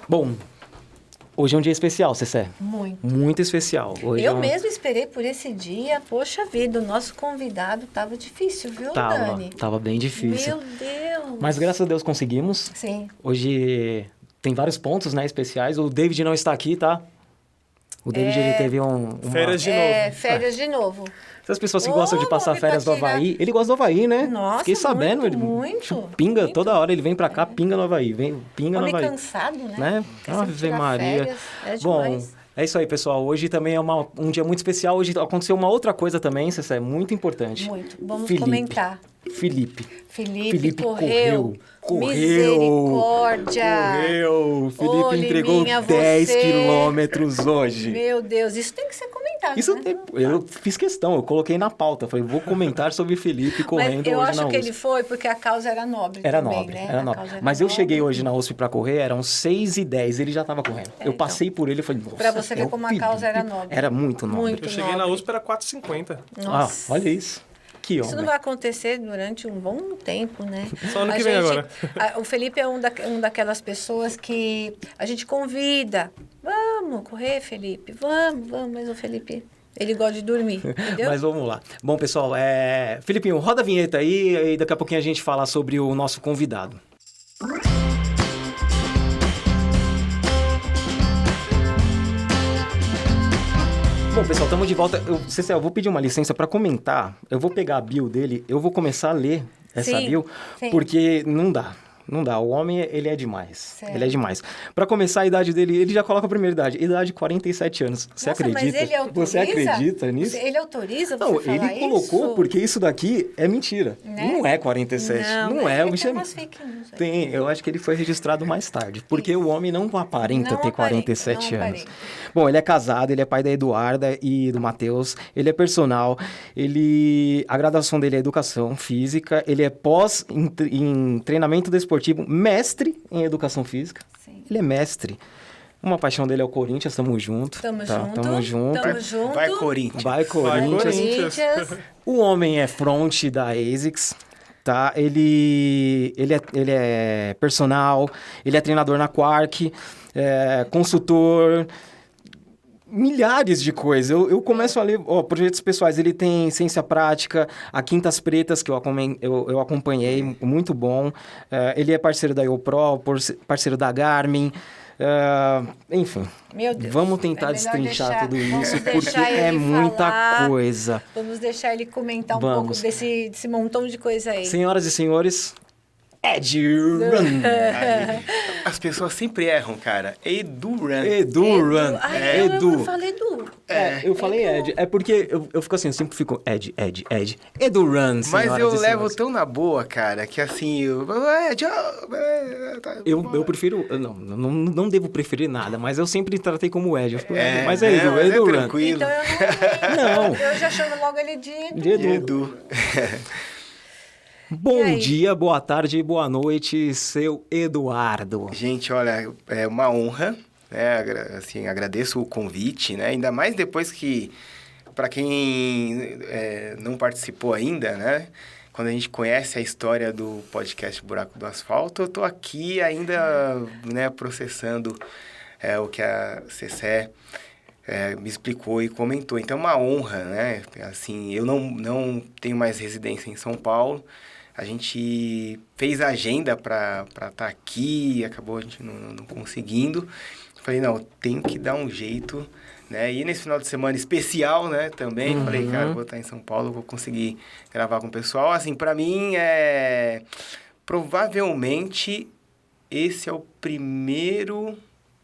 Bom, hoje é um dia especial, Cessé. Muito. Muito especial. Hoje Eu mesmo esperei por esse dia. Poxa vida, o nosso convidado tava difícil, viu, Dani? Tava bem difícil. Meu Deus! Mas graças a Deus conseguimos. Sim. Hoje tem vários pontos, né, especiais. O David não está aqui, tá? O David, ele teve uma... Férias de novo. Férias de novo. Essas pessoas que gostam de passar nome férias do pra tirar. Havaí. Ele gosta do Havaí, né? Nossa, Fiquei sabendo. muito, ele muito, pinga muito. toda hora. Ele vem pra cá, pinga no Havaí. Pinga no Homem Havaí. cansado, né? Né? Quer sempre Ave tirar Maria. férias. É Bom, demais. é isso aí, pessoal. Hoje também é um dia muito especial. Hoje aconteceu uma outra coisa também, Cessé, muito importante. Muito. Vamos Felipe. comentar. Felipe Felipe correu. Misericórdia. Correu. Felipe Ô, entregou Liminha, 10 você. quilômetros hoje. Meu Deus, isso tem que ser comentado, Isso né? eu fiz questão, eu coloquei na pauta. Falei, vou comentar sobre Felipe correndo Mas eu hoje acho na que USP. ele foi porque a causa era nobre Era também, nobre, né? era A nobre. causa era Mas eu nobre. cheguei hoje na USP pra correr, eram 6h10, ele já tava correndo. Eu então. passei por ele e falei, nossa, Pra você ver é o como a causa era Felipe. nobre. Era muito nobre. Muito. Eu cheguei na nobre. USP, era 4h50. Nossa. Olha isso. Que Isso não homem. vai acontecer durante um bom tempo, né? Só ano que vem agora. O Felipe é um daquelas pessoas que a gente convida. Vamos correr, Felipe. Vamos. Mas o Felipe, ele gosta de dormir, entendeu? Mas vamos lá. Bom, pessoal, Felipinho, roda a vinheta aí e daqui a pouquinho a gente fala sobre o nosso convidado. Bom, pessoal, estamos de volta. Cecil, eu vou pedir uma licença para comentar. Eu vou pegar a bio dele, eu vou começar a ler essa Sim, bio, sim. porque não dá. Não dá. O homem, ele é demais. Certo. Ele é demais. Para começar, a idade dele, ele já coloca a primeira idade. Idade 47 anos. Você Nossa, acredita? mas ele autoriza? Você acredita nisso? Ele autoriza você Não, falar ele colocou isso? porque isso daqui é mentira. Né? Não é 47. Não é. O bicho Tem é... umas fake news aí. Tem, eu acho que ele foi registrado mais tarde. Porque o homem não aparenta Não ter aparenta, 47 não anos. aparenta. Bom, ele é casado, ele é pai da Eduarda e do Matheus. Ele é personal. A graduação dele é educação física. Ele é pós em treinamento desportivo, mestre em educação física. Sim. Ele é mestre. Uma paixão dele é o Corinthians, tamo junto. Tamo tá? junto. Tamo junto. Tamo junto. Vai, Corinthians. Vai, Corinthians. Corinthians. O homem é front da ASICS, tá? Ele é personal, ele é treinador na Quark, consultor, milhares de coisas. Eu começo a ler projetos pessoais. Ele tem ciência prática, a Quintas Pretas, que eu acompanhei, muito bom. Ele é parceiro da YoPro, parceiro da Garmin. Enfim, Meu Deus. vamos tentar É melhor destrinchar deixar- tudo vamos isso, porque deixar é ele muita falar. coisa. Vamos deixar ele comentar um Vamos. pouco desse montão de coisa aí. Senhoras e senhores, Ed Run. As pessoas sempre erram, cara. Eduran. Edu Run. Ai, Edu. eu falei Edu. Eu falei Ed. É porque eu fico assim, eu sempre fico Ed. Edu Run, Mas senhoras eu e levo senhores. tão na boa, cara, que assim... Eu prefiro... Não devo preferir nada, mas eu sempre tratei como Ed. Eu fico, mas mas Edu Run. tranquilo. Então eu Não. Eu já chamo logo ele de Edu. De Edu. Edu. E Bom aí? dia, boa tarde, boa noite, seu Eduardo. Gente, olha, é uma honra, né? Assim, agradeço o convite, né? Ainda mais depois que, para quem não participou ainda, né? Quando a gente conhece a história do podcast Buraco do Asfalto, eu tô aqui ainda, né, processando o que a Cessé me explicou e comentou. Então, é uma honra, né? Assim, eu não tenho mais residência em São Paulo. A gente fez a agenda para estar aqui, acabou a gente não conseguindo. Falei, não, tenho que dar um jeito, né? E nesse final de semana especial, né, também, falei, cara, vou estar em São Paulo, vou conseguir gravar com o pessoal. Assim, para mim, provavelmente, esse é o primeiro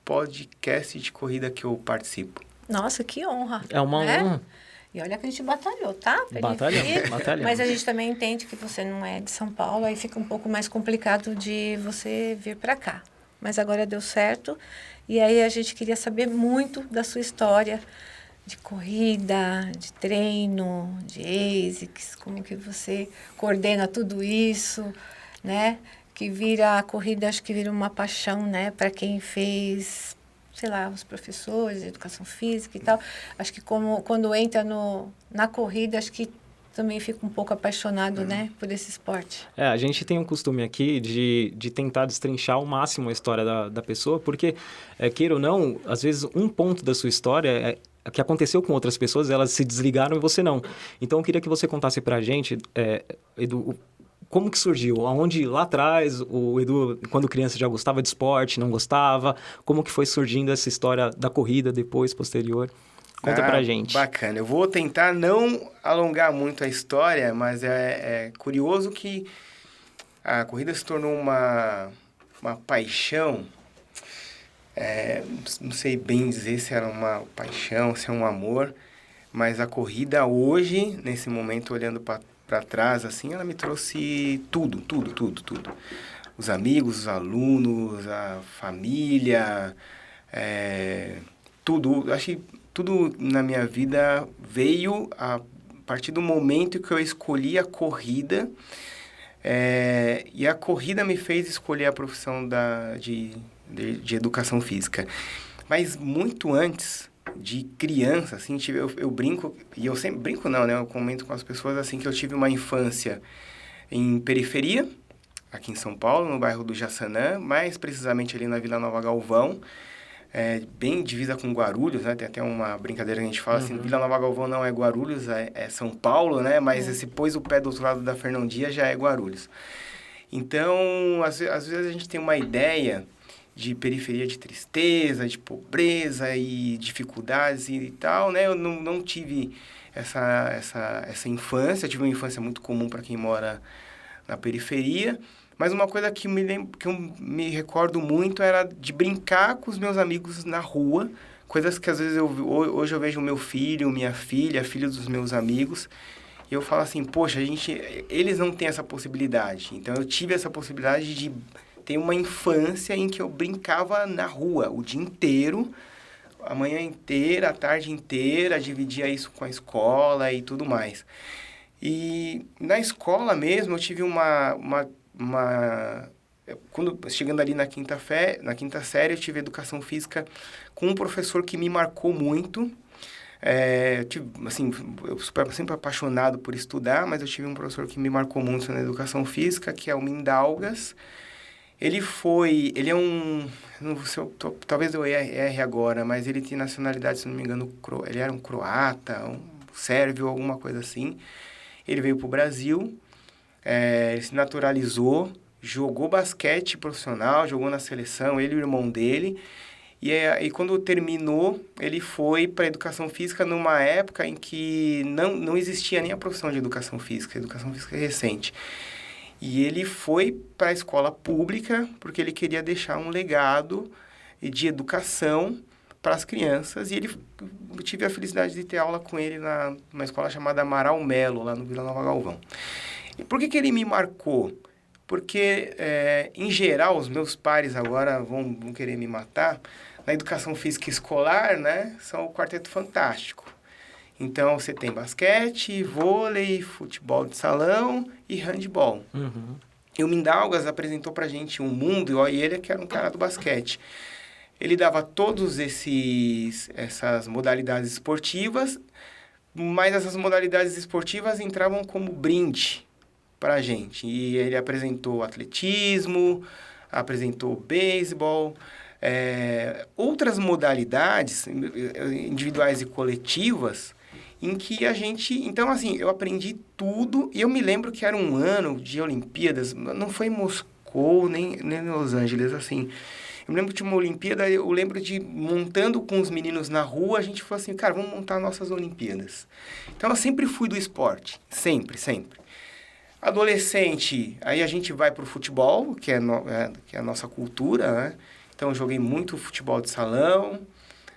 podcast de corrida que eu participo. Nossa, que honra. É uma honra. E olha que a gente batalhou, tá? Pra ele Batalhamos. vir. Mas a gente também entende que você não é de São Paulo, aí fica um pouco mais complicado de você vir para cá. Mas agora deu certo. E aí a gente queria saber muito da sua história de corrida, de treino, de ASICS, como que você coordena tudo isso, né? Que vira a corrida, acho que vira uma paixão, né? Para quem fez, sei lá, os professores de educação física e tal. Acho que quando entra na corrida, acho que também fica um pouco apaixonado, né, por esse esporte. A gente tem um costume aqui de tentar destrinchar ao máximo a história da pessoa, porque, queira ou não, às vezes um ponto da sua história que aconteceu com outras pessoas, elas se desligaram e você não. Então, eu queria que você contasse pra gente, Edu, como que surgiu? Aonde lá atrás o Edu, quando criança, já gostava de esporte, não gostava? Como que foi surgindo essa história da corrida depois, posterior? Conta pra gente. Bacana. Eu vou tentar não alongar muito a história, mas é curioso que a corrida se tornou uma paixão. Não sei bem dizer se era uma paixão, se é um amor, mas a corrida hoje, nesse momento, olhando para trás, assim, ela me trouxe tudo. Os amigos, os alunos, a família, tudo. Acho que tudo na minha vida veio a partir do momento que eu escolhi a corrida. E a corrida me fez escolher a profissão de educação física. Mas muito antes de criança, assim, eu brinco, e eu sempre brinco não, né? Eu comento com as pessoas assim que eu tive uma infância em periferia, aqui em São Paulo, no bairro do Jaçanã, mais precisamente ali na Vila Nova Galvão, bem divisa com Guarulhos, né? Tem até uma brincadeira que a gente fala assim, Vila Nova Galvão não é Guarulhos, é São Paulo, né? Mas se pôs o pé do outro lado da Fernão Dias, já é Guarulhos. Então, às vezes a gente tem uma ideia de periferia de tristeza, de pobreza e dificuldades e tal, né? Eu não tive essa infância, eu tive uma infância muito comum para quem mora na periferia, mas uma coisa que eu me recordo muito era de brincar com os meus amigos na rua, coisas que às vezes hoje eu vejo o meu filho, minha filha, filhos dos meus amigos, e eu falo assim, poxa, eles não têm essa possibilidade, então eu tive essa possibilidade de ter uma infância em que eu brincava na rua o dia inteiro, a manhã inteira, a tarde inteira, dividia isso com a escola e tudo mais. E na escola mesmo eu tive quando chegando ali na quinta série, eu tive educação física com um professor que me marcou muito. Eu sou sempre apaixonado por estudar, mas eu tive um professor que me marcou muito na educação física, que é o Mindaugas. Ele é não sei, talvez eu erre agora, mas ele tem nacionalidade, se não me engano, ele era um croata, um sérvio, alguma coisa assim. Ele veio para o Brasil, ele se naturalizou, jogou basquete profissional, jogou na seleção, ele e o irmão dele. E quando terminou, ele foi para a educação física numa época em que não existia nem a profissão de educação física é recente. E ele foi para a escola pública porque ele queria deixar um legado de educação para as crianças. E eu tive a felicidade de ter aula com ele numa escola chamada Amaral Melo, lá no Vila Nova Galvão. E por que ele me marcou? Porque, em geral, os meus pares agora vão querer me matar. Na educação física escolar, né, são o Quarteto Fantástico. Então, você tem basquete, vôlei, futebol de salão e handebol. Uhum. E o Mindaugas apresentou pra gente um mundo, e ele que era um cara do basquete. Ele dava todos essas modalidades esportivas, mas essas modalidades esportivas entravam como brinde pra gente. E ele apresentou atletismo, apresentou beisebol, outras modalidades individuais e coletivas, em que a gente... Então, assim, eu aprendi tudo, e eu me lembro que era um ano de Olimpíadas, não foi em Moscou, nem em Los Angeles, assim. Eu me lembro de uma Olimpíada, eu lembro de montando com os meninos na rua, a gente falou assim, cara, vamos montar nossas Olimpíadas. Então, eu sempre fui do esporte, sempre. Adolescente, aí a gente vai pro futebol, que é a nossa cultura, né? Então, eu joguei muito futebol de salão,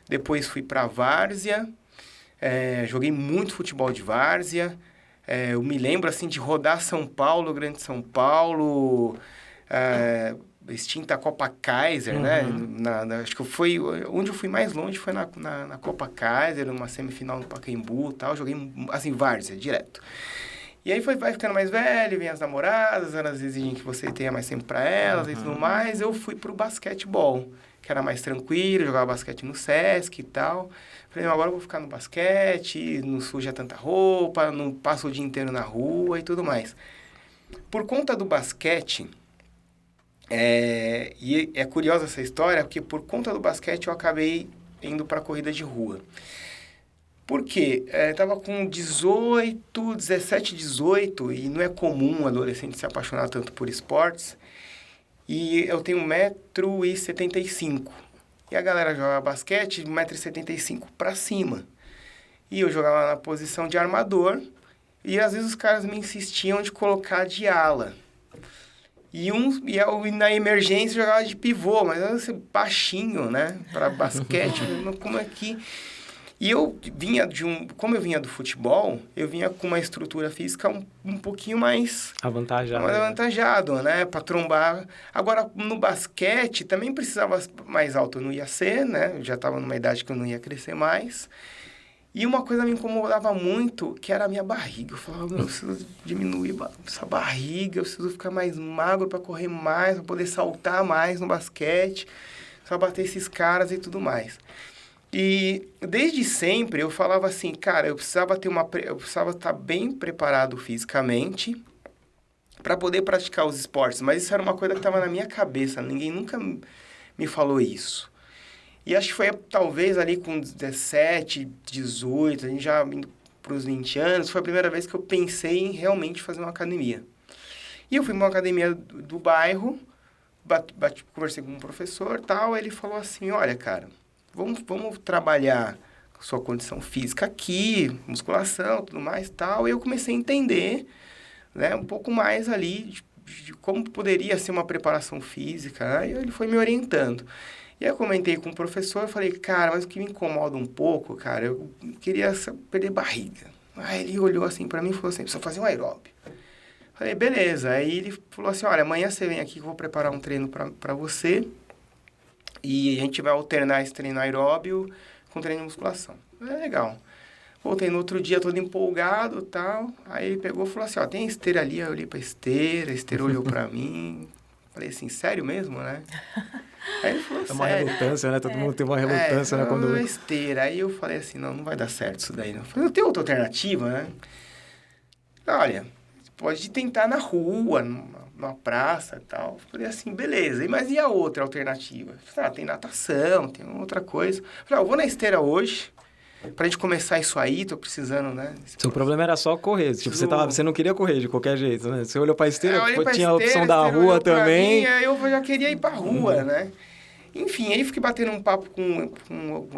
depois fui pra várzea, joguei muito futebol de várzea. Eu me lembro, assim, de rodar São Paulo, Grande São Paulo, extinta Copa Kaiser, né? Acho que onde eu fui mais longe foi na Copa Kaiser, numa semifinal no Pacaembu e tal. Joguei, assim, várzea, direto. E aí vai ficando mais velho, vem as namoradas, elas exigem que você tenha mais tempo para elas e tudo mais. Eu fui pro basquetebol. que era mais tranquilo, jogava basquete no Sesc e tal. Falei, não, agora eu vou ficar no basquete, não suja tanta roupa, não passo o dia inteiro na rua e tudo mais. Por conta do basquete, e é curiosa essa história, porque por conta do basquete eu acabei indo para corrida de rua. Por quê? Tava com 17, 18, e não é comum um adolescente se apaixonar tanto por esportes. E eu tenho 1,75 m. E a galera joga basquete de 1,75 m para cima. E eu jogava na posição de armador. E às vezes os caras me insistiam de colocar de ala. E na emergência eu jogava de pivô, mas eu baixinho, né? Para basquete, como é que... E eu vinha como eu vinha do futebol, eu vinha com uma estrutura física um pouquinho mais... avantajado, né? Para trombar. Agora, no basquete, também precisava mais alto. Eu não ia ser, né? Eu já estava numa idade que eu não ia crescer mais. E uma coisa me incomodava muito, que era a minha barriga. Eu falava, eu preciso diminuir essa barriga, eu preciso ficar mais magro para correr mais, para poder saltar mais no basquete, só bater esses caras e tudo mais. E desde sempre eu falava assim, cara, eu precisava estar bem preparado fisicamente para poder praticar os esportes. Mas isso era uma coisa que estava na minha cabeça, ninguém nunca me falou isso. E acho que foi talvez ali com 17, 18, a gente já indo para os 20 anos, foi a primeira vez que eu pensei em realmente fazer uma academia. E eu fui para uma academia do bairro, conversei com um professor e tal, ele falou assim, olha, cara, vamos trabalhar a sua condição física aqui, musculação, tudo mais e tal. E eu comecei a entender, né, um pouco mais ali de como poderia ser uma preparação física, né? E ele foi me orientando. E aí eu comentei com o professor, falei, cara, mas o que me incomoda um pouco, cara, eu queria perder barriga. Aí ele olhou assim pra mim e falou assim, precisa fazer um aeróbio. Falei, beleza. Aí ele falou assim, olha, amanhã você vem aqui que eu vou preparar um treino pra você. E a gente vai alternar esse treino aeróbio com treino de musculação. Legal. Voltei no outro dia todo empolgado e tal. Aí ele pegou e falou assim, ó, tem esteira ali. Aí eu olhei pra esteira, a esteira olhou pra mim. Falei assim, sério mesmo, né? Aí ele falou, sério. É uma relutância, né? Todo mundo tem uma relutância, né? Quando... esteira. Aí eu falei assim, não vai dar certo isso daí, não. Eu falei, não tem outra alternativa, né? Olha, pode tentar na rua, numa praça e tal. Falei assim, beleza. Mas e a outra alternativa? Falei, tem natação, tem outra coisa. Falei, eu vou na esteira hoje, pra gente começar isso aí, tô precisando, né? Seu problema era só correr. Tipo, você não queria correr de qualquer jeito, né? Você olhou pra esteira, tinha a opção da rua também. Mim, eu já queria ir pra rua, né? Enfim, aí fiquei batendo um papo com...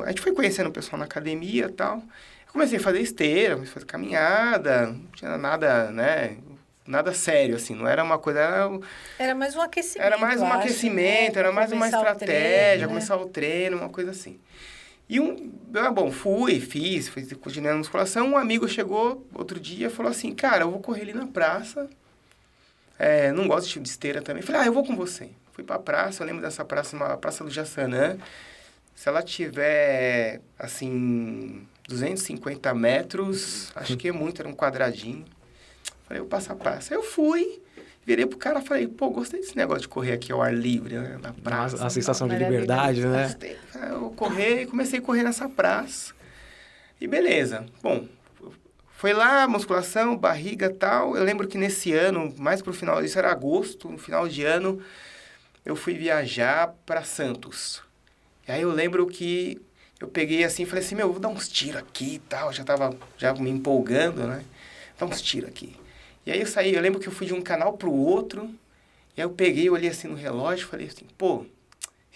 A gente foi conhecendo o pessoal na academia e tal. Eu comecei a fazer esteira, comecei a fazer caminhada, não tinha nada, né? Nada sério, assim, não era uma coisa... Era mais um aquecimento, era mais um aquecimento, era mais uma estratégia, começar o treino, uma coisa assim. E fiz continuando a musculação. Um amigo chegou outro dia e falou assim, cara, eu vou correr ali na praça, não gosto de tipo de esteira também. Falei, eu vou com você. Fui pra praça, eu lembro dessa praça, uma praça do Jaçanã. Se ela tiver, assim, 250 metros, acho que é muito, era um quadradinho. Falei, eu passo a praça. Eu fui, virei pro cara e falei, pô, gostei desse negócio de correr aqui ao ar livre, né, na praça. A sensação de liberdade, né? Gostei. Eu comecei a correr nessa praça. E beleza. Bom, foi lá, musculação, barriga e tal. Eu lembro que nesse ano, mais pro final, isso era agosto, no final de ano, eu fui viajar para Santos. E aí eu lembro que eu peguei assim, falei assim, vou dar uns tiros aqui e tal. Já tava me empolgando, né? Dar uns tiros aqui. E aí eu saí, eu lembro que eu fui de um canal pro outro. E aí eu peguei, olhei assim no relógio e falei assim, pô,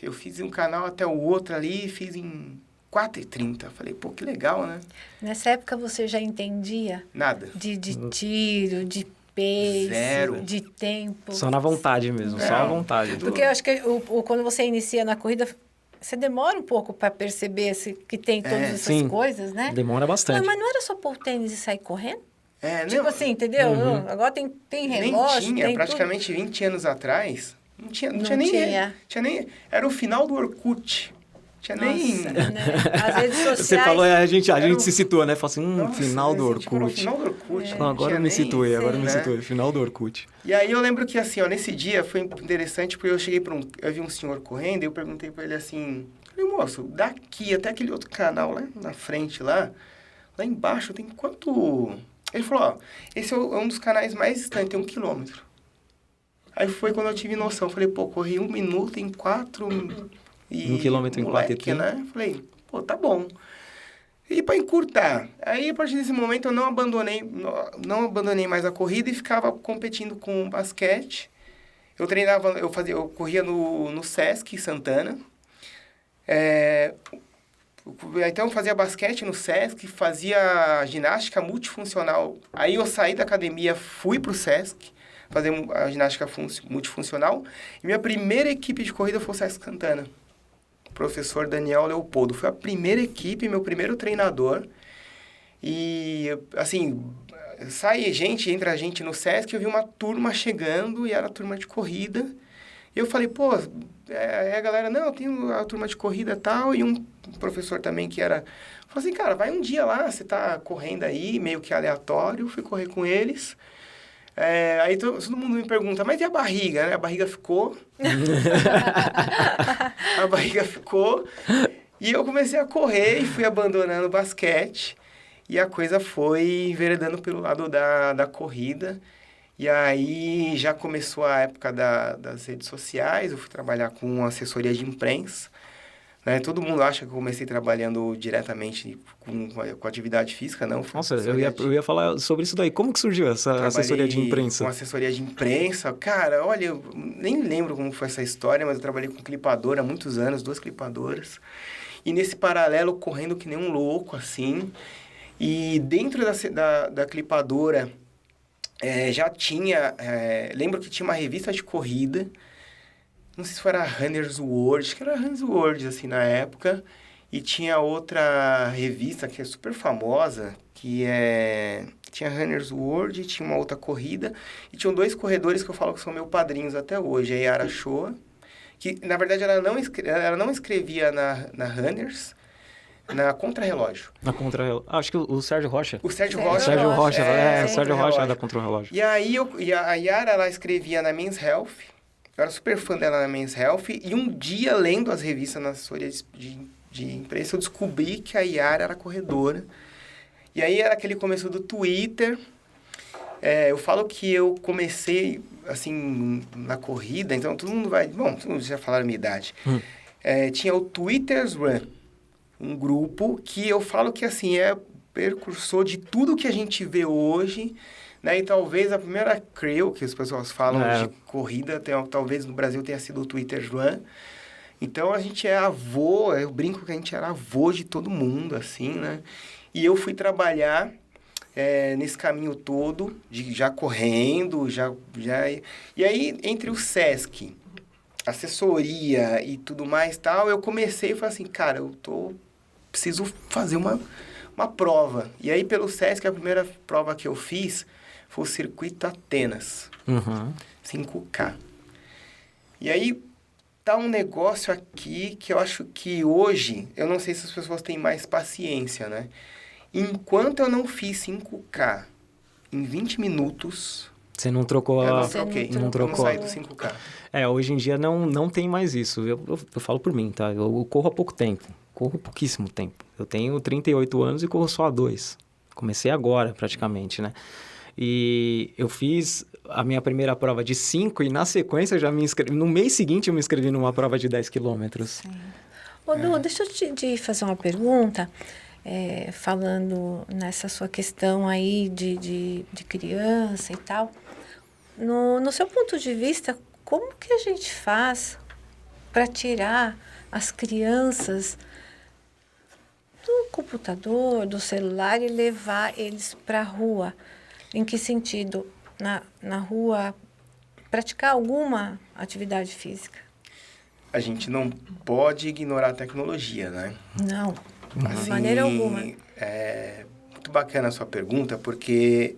eu fiz um canal até o outro ali, fiz em 4h30. Falei, pô, que legal, né? Nessa época você já entendia? Nada. De tiro, de pace, Zero. de tempo. Só na vontade mesmo, só a vontade. Porque eu acho que quando você inicia na corrida, você demora um pouco para perceber que tem todas essas coisas, né? Demora bastante. Mas não era só pôr o tênis e sair correndo? Tipo assim, entendeu? Agora tem relógio, nem tinha, tem praticamente tudo. 20 anos atrás, não tinha nem... Era o final do Orkut. Tinha Nossa, nem... né? As redes sociais... Você falou, a gente Era se situa, né? Fala assim, Nossa, final do assim, tipo, no Orkut. final do Orkut. Não, agora eu me situei, né? final do Orkut. E aí eu lembro que, assim, ó, nesse dia foi interessante, porque eu cheguei eu vi um senhor correndo e eu perguntei pra ele assim, falei, moço, daqui até aquele outro canal lá na frente, lá embaixo tem quanto... Ele falou, ó, esse é um dos canais mais distantes, tem 1 quilômetro. Aí foi quando eu tive noção, falei, pô, corri 1 minuto em 4... E 1 quilômetro em 4,30. né? Falei, pô, tá bom. E para encurtar, aí a partir desse momento eu não abandonei mais a corrida e ficava competindo com basquete. Eu corria no Sesc Santana. Então eu fazia basquete no Sesc, fazia ginástica multifuncional. Aí eu saí da academia, fui pro Sesc fazer a ginástica multifuncional. E minha primeira equipe de corrida foi o Sesc Santana. Professor Daniel Leopoldo. Foi a primeira equipe, meu primeiro treinador. E, assim, entra a gente no Sesc, eu vi uma turma chegando e era a turma de corrida. E eu falei, pô, a galera, não, eu tenho a turma de corrida e tal. E um professor também que era... Falei assim, cara, vai um dia lá, você tá correndo aí, meio que aleatório. Eu fui correr com eles. Aí todo mundo me pergunta, mas e a barriga, né? A barriga ficou. A barriga ficou. E eu comecei a correr e fui abandonando o basquete. E a coisa foi enveredando pelo lado da corrida. E aí já começou a época das redes sociais. Eu fui trabalhar com assessoria de imprensa. Né? Todo mundo acha que eu comecei trabalhando diretamente com atividade física, não. Nossa, eu ia falar sobre isso daí. Como que surgiu essa assessoria de imprensa? Com assessoria de imprensa. Cara, olha, eu nem lembro como foi essa história, mas eu trabalhei com clipadora há muitos anos, 2 clipadoras. E nesse paralelo, correndo que nem um louco, assim. E dentro da clipadora, já tinha... lembro que tinha uma revista de corrida. Não sei se era Runner's World, acho que era Runner's World, assim, na época. E tinha outra revista que é super famosa, que tinha Runner's World, tinha uma outra corrida. E tinham 2 corredores que eu falo que são meus padrinhos até hoje. A Yara Shoa, que, na verdade, ela não escrevia na Runners, na Contrarrelógio. Na Contrarrelógio. Acho que o Sérgio Rocha. O Sérgio Rocha. Sérgio Rocha, o Sérgio Rocha é da Contrarrelógio. E aí, a Yara, ela escrevia na Men's Health. Eu era super fã dela na Men's Health. E um dia, lendo as revistas na assessoria de imprensa, eu descobri que a Yara era corredora. E aí, era aquele começo do Twitter. Eu falo que eu comecei, assim, na corrida. Então, todo mundo vai... Bom, todo mundo já falaram a minha idade. Tinha o Twitter's Run. Um grupo que eu falo que, assim, é precursor de tudo que a gente vê hoje... Né? E talvez a primeira creio que as pessoas falam de corrida, talvez no Brasil tenha sido o Twitter Run. Então, a gente é avô, eu brinco que a gente era avô de todo mundo, assim, né? E eu fui trabalhar nesse caminho todo, já correndo, E aí, entre o Sesc, assessoria e tudo mais tal, eu comecei e falei assim, cara, preciso fazer uma prova. E aí, pelo Sesc, a primeira prova que eu fiz... foi o Circuito Atenas, 5K. E aí, tá um negócio aqui que eu acho que hoje, eu não sei se as pessoas têm mais paciência, né? Enquanto eu não fiz 5K em 20 minutos... Você não trocou eu não troquei, não trocou. Eu não saí do 5K. Hoje em dia não tem mais isso. Eu falo por mim, tá? Eu corro há pouco tempo. Corro pouquíssimo tempo. Eu tenho 38 anos e corro só há 2. Comecei agora, praticamente, né? E eu fiz a minha primeira prova de 5 e, na sequência, eu já me inscrevi. No mês seguinte, eu me inscrevi numa prova de 10 quilômetros. Ô, Du, deixa eu te fazer uma pergunta. Falando nessa sua questão aí de criança e tal. No seu ponto de vista, como que a gente faz para tirar as crianças do computador, do celular e levar eles para a rua? Em que sentido? Na rua, praticar alguma atividade física? A gente não pode ignorar a tecnologia, né? Não, de maneira alguma. É muito bacana a sua pergunta, porque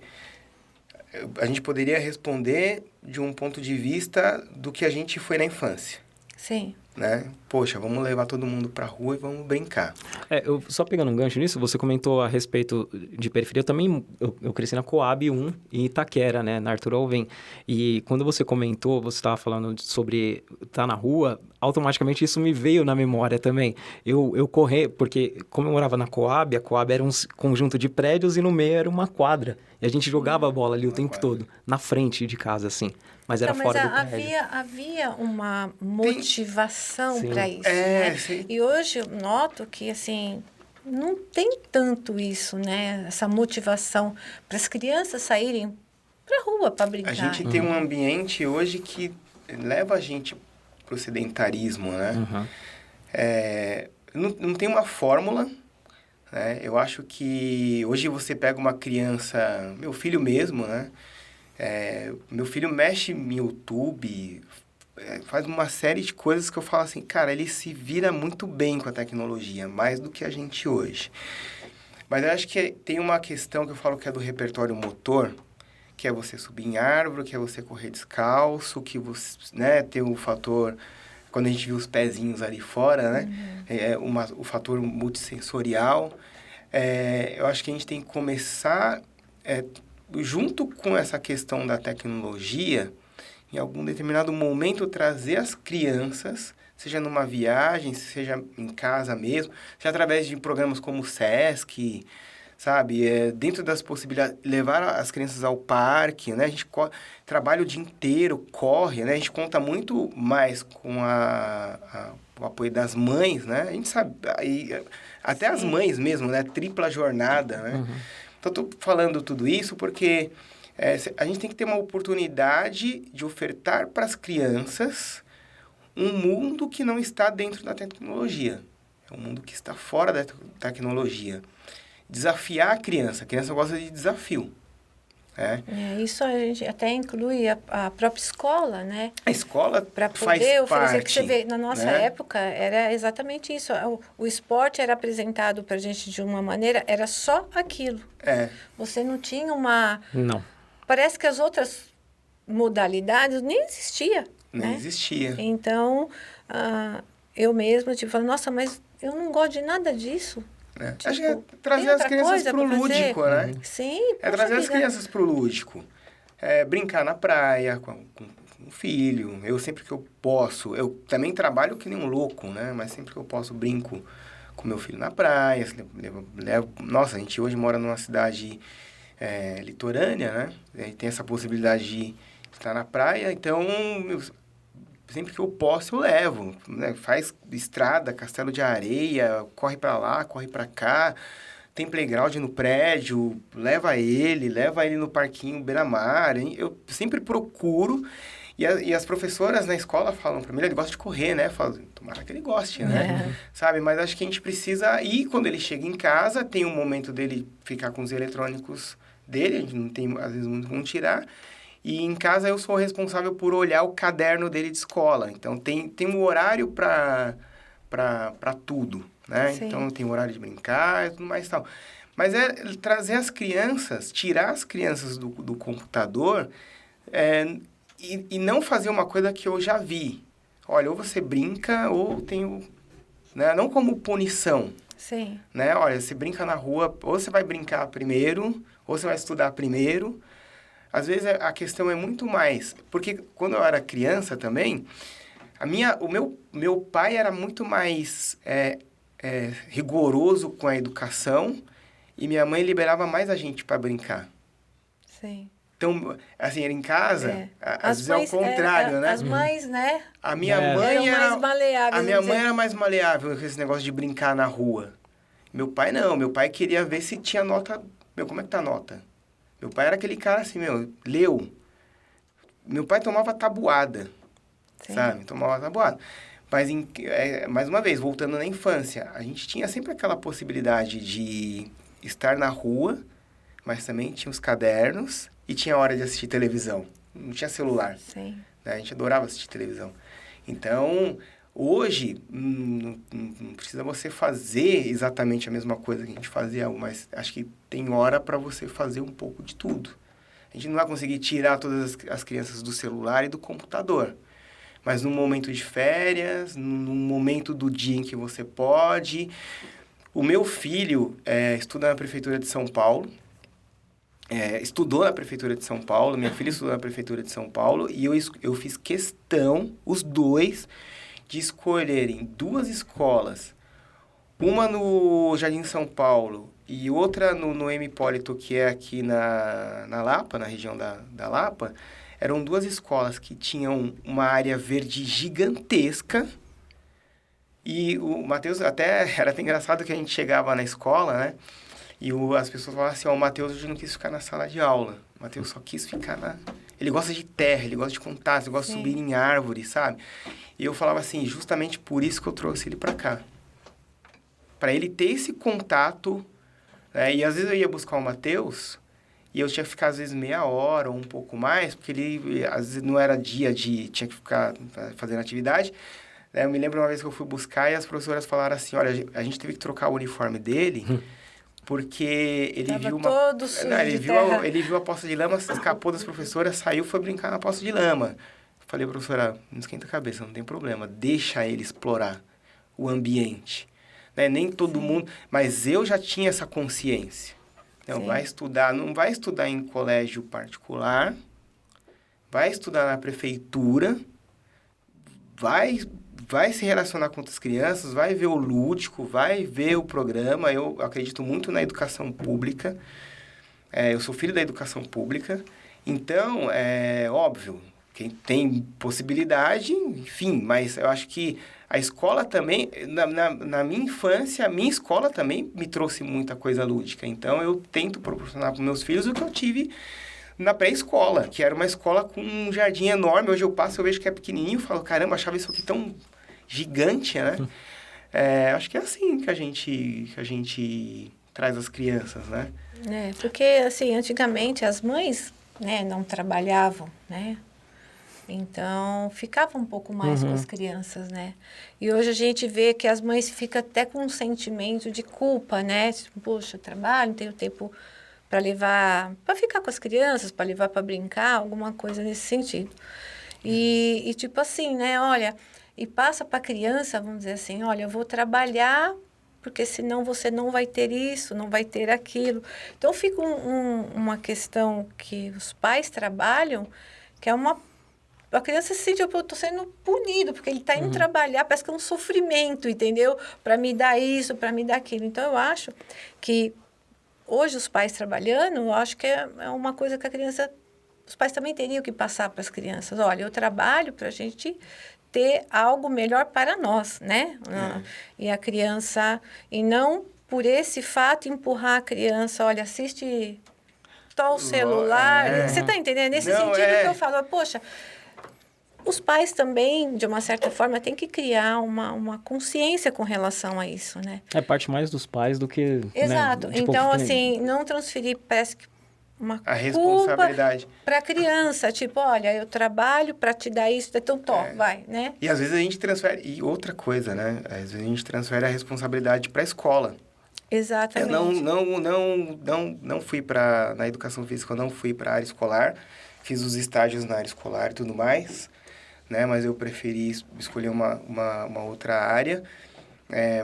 a gente poderia responder de um ponto de vista do que a gente foi na infância. Sim. Né? poxa, vamos levar todo mundo pra rua e vamos brincar. Eu, só pegando um gancho nisso, você comentou a respeito de periferia. Eu também eu cresci na Coab 1 em Itaquera, né, na Arthur Alvim. E quando você comentou, você estava falando sobre estar na rua, automaticamente isso me veio na memória também. Eu corri, porque como eu morava na Coab, a Coab era um conjunto de prédios e no meio era uma quadra. E a gente jogava a bola ali o tempo todo, na frente de casa, assim. Mas era fora do prédio. Havia uma motivação para isso, É, né? sim. E hoje eu noto que, assim, não tem tanto isso, né? Essa motivação para as crianças saírem para a rua para brincar. A gente tem um ambiente hoje que leva a gente pro sedentarismo, né? Não tem uma fórmula, né? Eu acho que hoje você pega uma criança, meu filho mesmo, né? Meu filho mexe no YouTube, faz uma série de coisas que eu falo assim, cara, ele se vira muito bem com a tecnologia, mais do que a gente hoje. Mas eu acho que tem uma questão que eu falo que é do repertório motor, que é você subir em árvore, que é você correr descalço, que você, né, tem o fator, quando a gente viu os pezinhos ali fora, né, o fator multissensorial. Eu acho que a gente tem que começar, junto com essa questão da tecnologia, em algum determinado momento trazer as crianças, seja numa viagem, seja em casa mesmo, seja através de programas como o SESC, sabe? Dentro das possibilidades, levar as crianças ao parque, né? A gente trabalha o dia inteiro, corre, né? A gente conta muito mais com o apoio das mães, né? A gente sabe, até as mães mesmo, né? Tripla jornada, né? Então, estou falando tudo isso porque a gente tem que ter uma oportunidade de ofertar para as crianças um mundo que não está dentro da tecnologia. É um mundo que está fora da tecnologia. Desafiar a criança. A criança gosta de desafio. Isso a gente até inclui a própria escola, né? A escola para faz poder oferecer, parte, que você vê, na nossa né? época era exatamente isso. O esporte era apresentado para a gente de uma maneira, era só aquilo. Você não tinha uma... Não. Parece que as outras modalidades nem existia. Nem né? existia. Então, eu mesma falo, nossa, mas eu não gosto de nada disso. Acho que é trazer as crianças pro lúdico, né? Sim, trazer as crianças pro lúdico. Brincar na praia com o filho. Eu sempre que eu posso, eu também trabalho que nem um louco, né? Mas sempre que eu posso, brinco com meu filho na praia. Nossa, a gente hoje mora numa cidade litorânea, né? E tem essa possibilidade de estar na praia. Então, sempre que eu posso, eu levo, né? Faz estrada, castelo de areia, corre para lá, corre para cá, tem playground no prédio, leva ele no parquinho beira-mar. Eu sempre procuro, e as professoras na escola falam para mim, ele gosta de correr, né? Eu falo, tomara que ele goste, né? Sabe? Mas acho que a gente precisa ir, quando ele chega em casa, tem um momento dele ficar com os eletrônicos dele, a gente não tem, às vezes, muito como tirar. E em casa eu sou responsável por olhar o caderno dele de escola. Então, tem um horário para tudo, né? Sim. Então, tem horário de brincar e tudo mais e tal. Mas trazer as crianças, tirar as crianças do computador e não fazer uma coisa que eu já vi. Olha, ou você brinca ou tem né? Não como punição. Sim. Né? Olha, você brinca na rua, ou você vai brincar primeiro, ou você vai estudar primeiro. Às vezes a questão é muito mais... Porque quando eu era criança também, o meu pai era muito mais rigoroso com a educação e minha mãe liberava mais a gente para brincar. Sim. Então, assim, era em casa, às vezes mães, é o contrário, né? As mães, né? A minha mãe eram mais maleáveis. A minha mãe era mais maleável com esse negócio de brincar na rua. Meu pai não. Meu pai queria ver se tinha nota... como é que tá a nota? Meu pai era aquele cara assim, leu. Meu pai tomava tabuada, Sim. sabe? Tomava tabuada. Mas, mais uma vez, voltando na infância, a gente tinha sempre aquela possibilidade de estar na rua, mas também tinha os cadernos e tinha hora de assistir televisão. Não tinha celular. Sim. Né? A gente adorava assistir televisão. Então, hoje, não precisa você fazer exatamente a mesma coisa que a gente fazia, mas acho que tem hora para você fazer um pouco de tudo. A gente não vai conseguir tirar todas as crianças do celular e do computador, mas num momento de férias, num momento do dia em que você pode. O meu filho estuda na Prefeitura de São Paulo, estudou na Prefeitura de São Paulo, minha filha estudou na Prefeitura de São Paulo, e eu fiz questão, os dois, de escolherem 2 escolas, uma no Jardim São Paulo e outra no M. Hipólito, que é aqui na Lapa, na região da Lapa. Eram 2 escolas que tinham uma área verde gigantesca. E o Matheus, era até engraçado que a gente chegava na escola, né? E as pessoas falavam assim, o Matheus hoje não quis ficar na sala de aula. O Matheus só quis ficar Ele gosta de terra, ele gosta de contato, ele gosta de subir em árvores, sabe? E eu falava assim, justamente por isso que eu trouxe ele pra cá. Pra ele ter esse contato, né? E às vezes eu ia buscar o Matheus e eu tinha que ficar, às vezes, meia hora ou um pouco mais, porque ele, às vezes, não era dia tinha que ficar fazendo atividade. Eu me lembro uma vez que eu fui buscar e as professoras falaram assim, olha, a gente teve que trocar o uniforme dele, porque ele viu uma... todo sujo ele viu a poça de lama, escapou das professoras, saiu, foi brincar na poça de lama. Falei, professora, não esquenta a cabeça, não tem problema, deixa ele explorar o ambiente. Né? Nem todo mundo... Mas eu já tinha essa consciência. Então, não vai estudar em colégio particular, vai estudar na prefeitura, vai se relacionar com outras crianças, vai ver o lúdico, vai ver o programa. Eu acredito muito na educação pública. Eu sou filho da educação pública. Então, é óbvio, quem tem possibilidade, enfim, mas eu acho que a escola também, na minha infância, a minha escola também me trouxe muita coisa lúdica. Então, eu tento proporcionar para os meus filhos o que eu tive na pré-escola, que era uma escola com um jardim enorme. Hoje eu passo, eu vejo que é pequenininho, falo, caramba, achava isso aqui tão gigante, né? Acho que é assim que a gente traz as crianças, né? Porque, assim, antigamente as mães, né, não trabalhavam, né? Então, ficava um pouco mais com as crianças, né? E hoje a gente vê que as mães ficam até com um sentimento de culpa, né? Tipo, poxa, eu trabalho, não tenho tempo para levar, para ficar com as crianças, para levar para brincar, alguma coisa nesse sentido. E tipo assim, né? Olha, e passa para a criança, vamos dizer assim, olha, eu vou trabalhar, porque senão você não vai ter isso, não vai ter aquilo. Então, fica uma questão que os pais trabalham, que é a criança se sente, eu estou sendo punido, porque ele está indo trabalhar, parece que é um sofrimento, entendeu? Para me dar isso, para me dar aquilo. Então, eu acho que hoje os pais trabalhando, eu acho que é uma coisa que os pais também teriam que passar para as crianças. Olha, eu trabalho para a gente ter algo melhor para nós, né? E a criança, e não por esse fato empurrar a criança, olha, assiste tal celular. Você está entendendo? Nesse sentido que eu falo, poxa, os pais também, de uma certa forma, têm que criar uma consciência com relação a isso, né? É parte mais dos pais do que... Exato. Né? Tipo, então, assim, não transferir, parece que a responsabilidade para a criança. Tipo, olha, eu trabalho para te dar isso, então vai, né? E às vezes a gente transfere... E outra coisa, né? Às vezes a gente transfere a responsabilidade para a escola. Exatamente. Eu não fui na educação física, eu não fui para a área escolar. Fiz os estágios na área escolar e tudo mais, né? Mas eu preferi escolher uma outra área.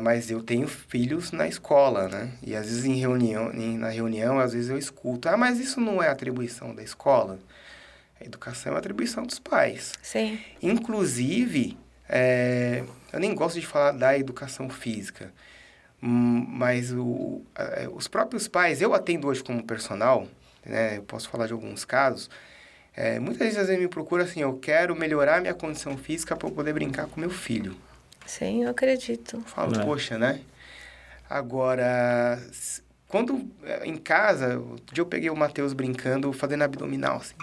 Mas eu tenho filhos na escola, né? E às vezes na reunião, às vezes eu escuto, mas isso não é atribuição da escola. A educação é atribuição dos pais. Sim. Inclusive, eu nem gosto de falar da educação física, mas os próprios pais, eu atendo hoje como personal, né? Eu posso falar de alguns casos. Muitas vezes me procura assim, eu quero melhorar minha condição física para eu poder brincar com meu filho. Sim, eu acredito. Falo, poxa, né? Agora, quando em casa, outro dia eu peguei o Matheus brincando, fazendo abdominal, assim,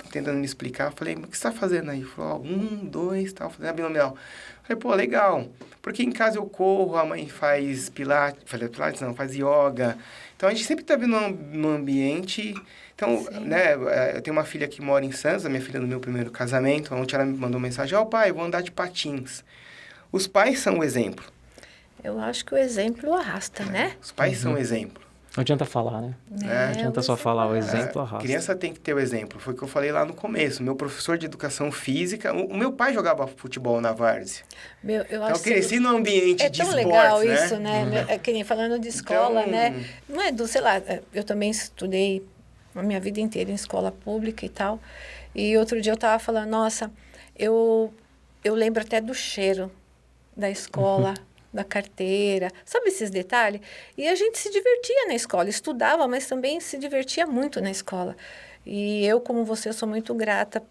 tentando me explicar. Eu falei, mas o que você está fazendo aí? Ele falou, 1, 2, tal, fazendo abdominal. Eu falei, pô, legal. Porque em casa eu corro, a mãe faz pilates, faz yoga. Então, a gente sempre está vendo no ambiente. Então, né, eu tenho uma filha que mora em Santos, a minha filha do meu primeiro casamento. Ontem ela me mandou mensagem, pai, vou andar de patins. Os pais são o exemplo. Eu acho que o exemplo arrasta, né? Os pais são o exemplo. Não adianta falar, né? né? Não adianta só falar, o exemplo arrasta. Criança tem que ter o exemplo. Foi o que eu falei lá no começo. Meu professor de educação física... O meu pai jogava futebol na várzea. Eu Então, acho eu cresci no ambiente de tão esportes, legal né? isso, né? É que nem falando de escola, Então- né? Não é do, sei lá, eu também estudei a minha vida inteira em escola pública e tal. E outro dia eu estava falando, nossa, eu lembro até do cheiro da escola, da carteira, sabe esses detalhes? E a gente se divertia na escola, estudava, mas também se divertia muito na escola. E eu, como você, eu sou muito grata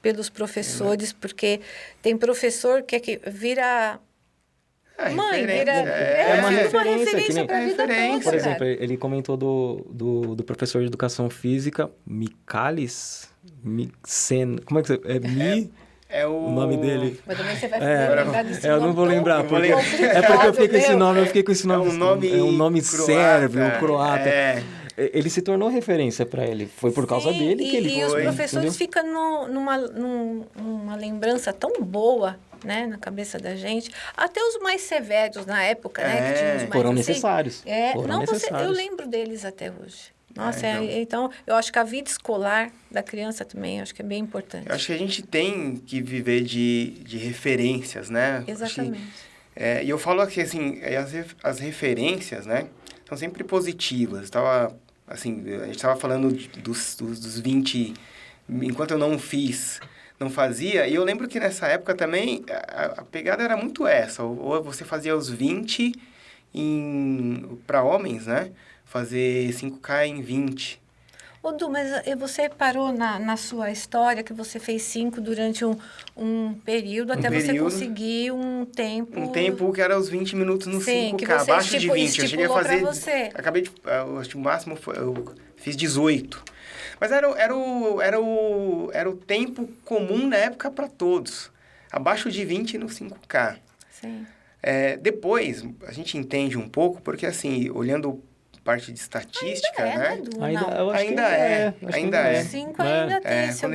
pelos professores, porque tem professor que vira mãe, referência. É uma referência, que nem- para a vida referência. toda, Por cara. exemplo, ele comentou do professor de educação física, Michalis Mixen... Como é que você... É o... O nome dele. Mas também você vai É, lembrar desse eu não nome vou tão lembrar, porque, complicado, é porque eu fiquei com esse meu. nome, eu fiquei com esse nome. É um nome croata, sérvio, croata. É. Ele se tornou referência para ele. Foi por causa Sim, dele que ele E os foi, professores entendeu? ficam numa lembrança tão boa, né, na cabeça da gente. Até os mais severos na época, né, que tinham os mais Foram assim. necessários. Foram Foram eu necessários. lembro deles até hoje. Nossa, então. então, eu acho que a vida escolar da criança também, acho que é bem importante. Eu acho que a gente tem que viver de referências, né? Exatamente. E eu falo que, assim, as referências, né, são sempre positivas. A gente estava falando dos 20, enquanto eu não fazia, e eu lembro que nessa época também a pegada era muito essa, ou você fazia os 20 para homens, né, fazer 5K em 20. Ô, Du, mas você parou na sua história que você fez 5 durante um período, até você período. conseguir um tempo... Um tempo que era os 20 minutos no Sim, 5K, que você abaixo de 20. Eu cheguei a estipulou pra fazer... você. Acabei de... Eu acho que o máximo foi... Eu fiz 18. Mas era o tempo comum na época para todos. Abaixo de 20 no 5K. Sim. Depois, a gente entende um pouco, porque assim, olhando parte de estatística, né? Du? Ainda, Não. eu acho que Ainda é, acho que ainda é. 5 ainda tem esse Quando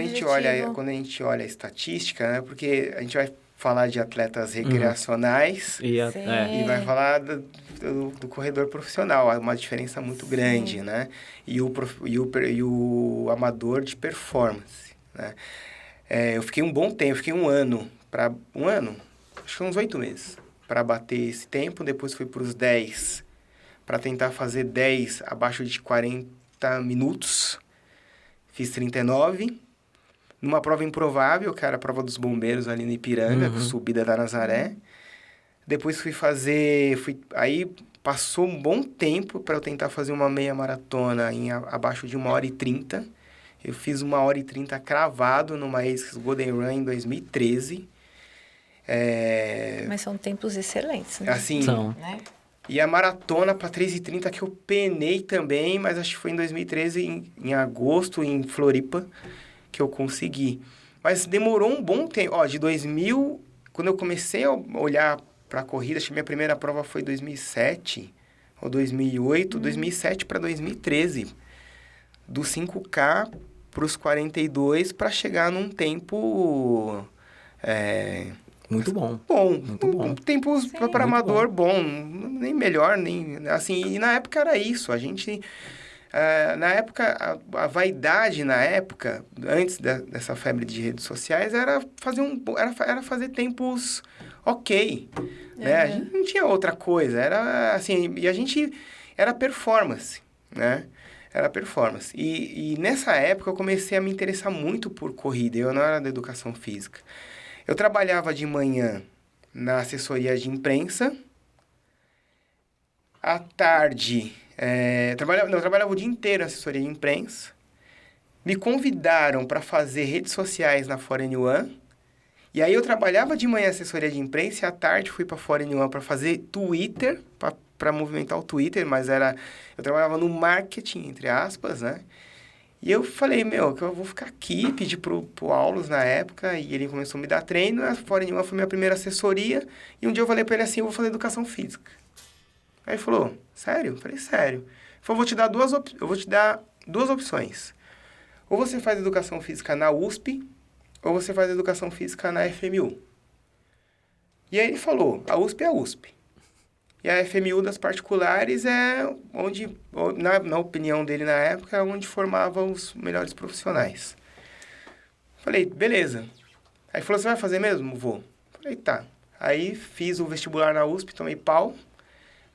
a gente olha a estatística, né? Porque a gente vai falar de atletas recreacionais Sim. e vai falar do corredor profissional. Há uma diferença muito grande, né? E o amador de performance, né? Eu fiquei um bom tempo, fiquei um ano, acho que uns 8 meses, para bater esse tempo. Depois fui para os 10, para tentar fazer 10 abaixo de 40 minutos. Fiz 39. Numa prova improvável, que era a prova dos bombeiros ali no Ipiranga, subida da Nazaré. Depois aí passou um bom tempo para eu tentar fazer uma meia maratona abaixo de 1h30. Eu fiz 1h30 cravado numa ASICS Golden Run em 2013. Mas são tempos excelentes, né? Assim, São. Né? E a maratona para 3h30 que eu penei também, mas acho que foi em 2013, em agosto, em Floripa, que eu consegui. Mas demorou um bom tempo. De 2000, quando eu comecei a olhar para a corrida, acho que minha primeira prova foi 2007 ou 2008, 2007 para 2013. Do 5K para os 42 para chegar num tempo... Muito bom. Muito bom. Tempos para amador bom. Nem melhor, nem... Assim, e na época era isso. A gente... na época, a vaidade na época, antes dessa febre de redes sociais, era fazer tempos ok. Né? A gente não tinha outra coisa. Era assim... E a gente... Era performance, né? Era performance. E nessa época eu comecei a me interessar muito por corrida. Eu não era da educação física. Eu trabalhava de manhã na assessoria de imprensa. À tarde, eu trabalhava o dia inteiro na assessoria de imprensa. Me convidaram para fazer redes sociais na Foreign One. E aí eu trabalhava de manhã na assessoria de imprensa e à tarde fui para a Foreign One para fazer Twitter, para movimentar o Twitter, mas eu trabalhava no marketing, entre aspas, né? E eu falei, que eu vou ficar aqui, pedi pro Aulos na época, e ele começou a me dar treino, a Foreign One foi minha primeira assessoria, e um dia eu falei para ele assim, eu vou fazer educação física. Aí ele falou, sério? Eu falei, sério. Ele falou, eu vou te dar duas opções. Ou você faz educação física na USP, ou você faz educação física na FMU. E aí ele falou, a USP é a USP. E a FMU das particulares é onde, na opinião dele na época, é onde formava os melhores profissionais. Falei, beleza. Aí falou, você vai fazer mesmo? Vou. Falei, tá. Aí fiz o vestibular na USP, tomei pau,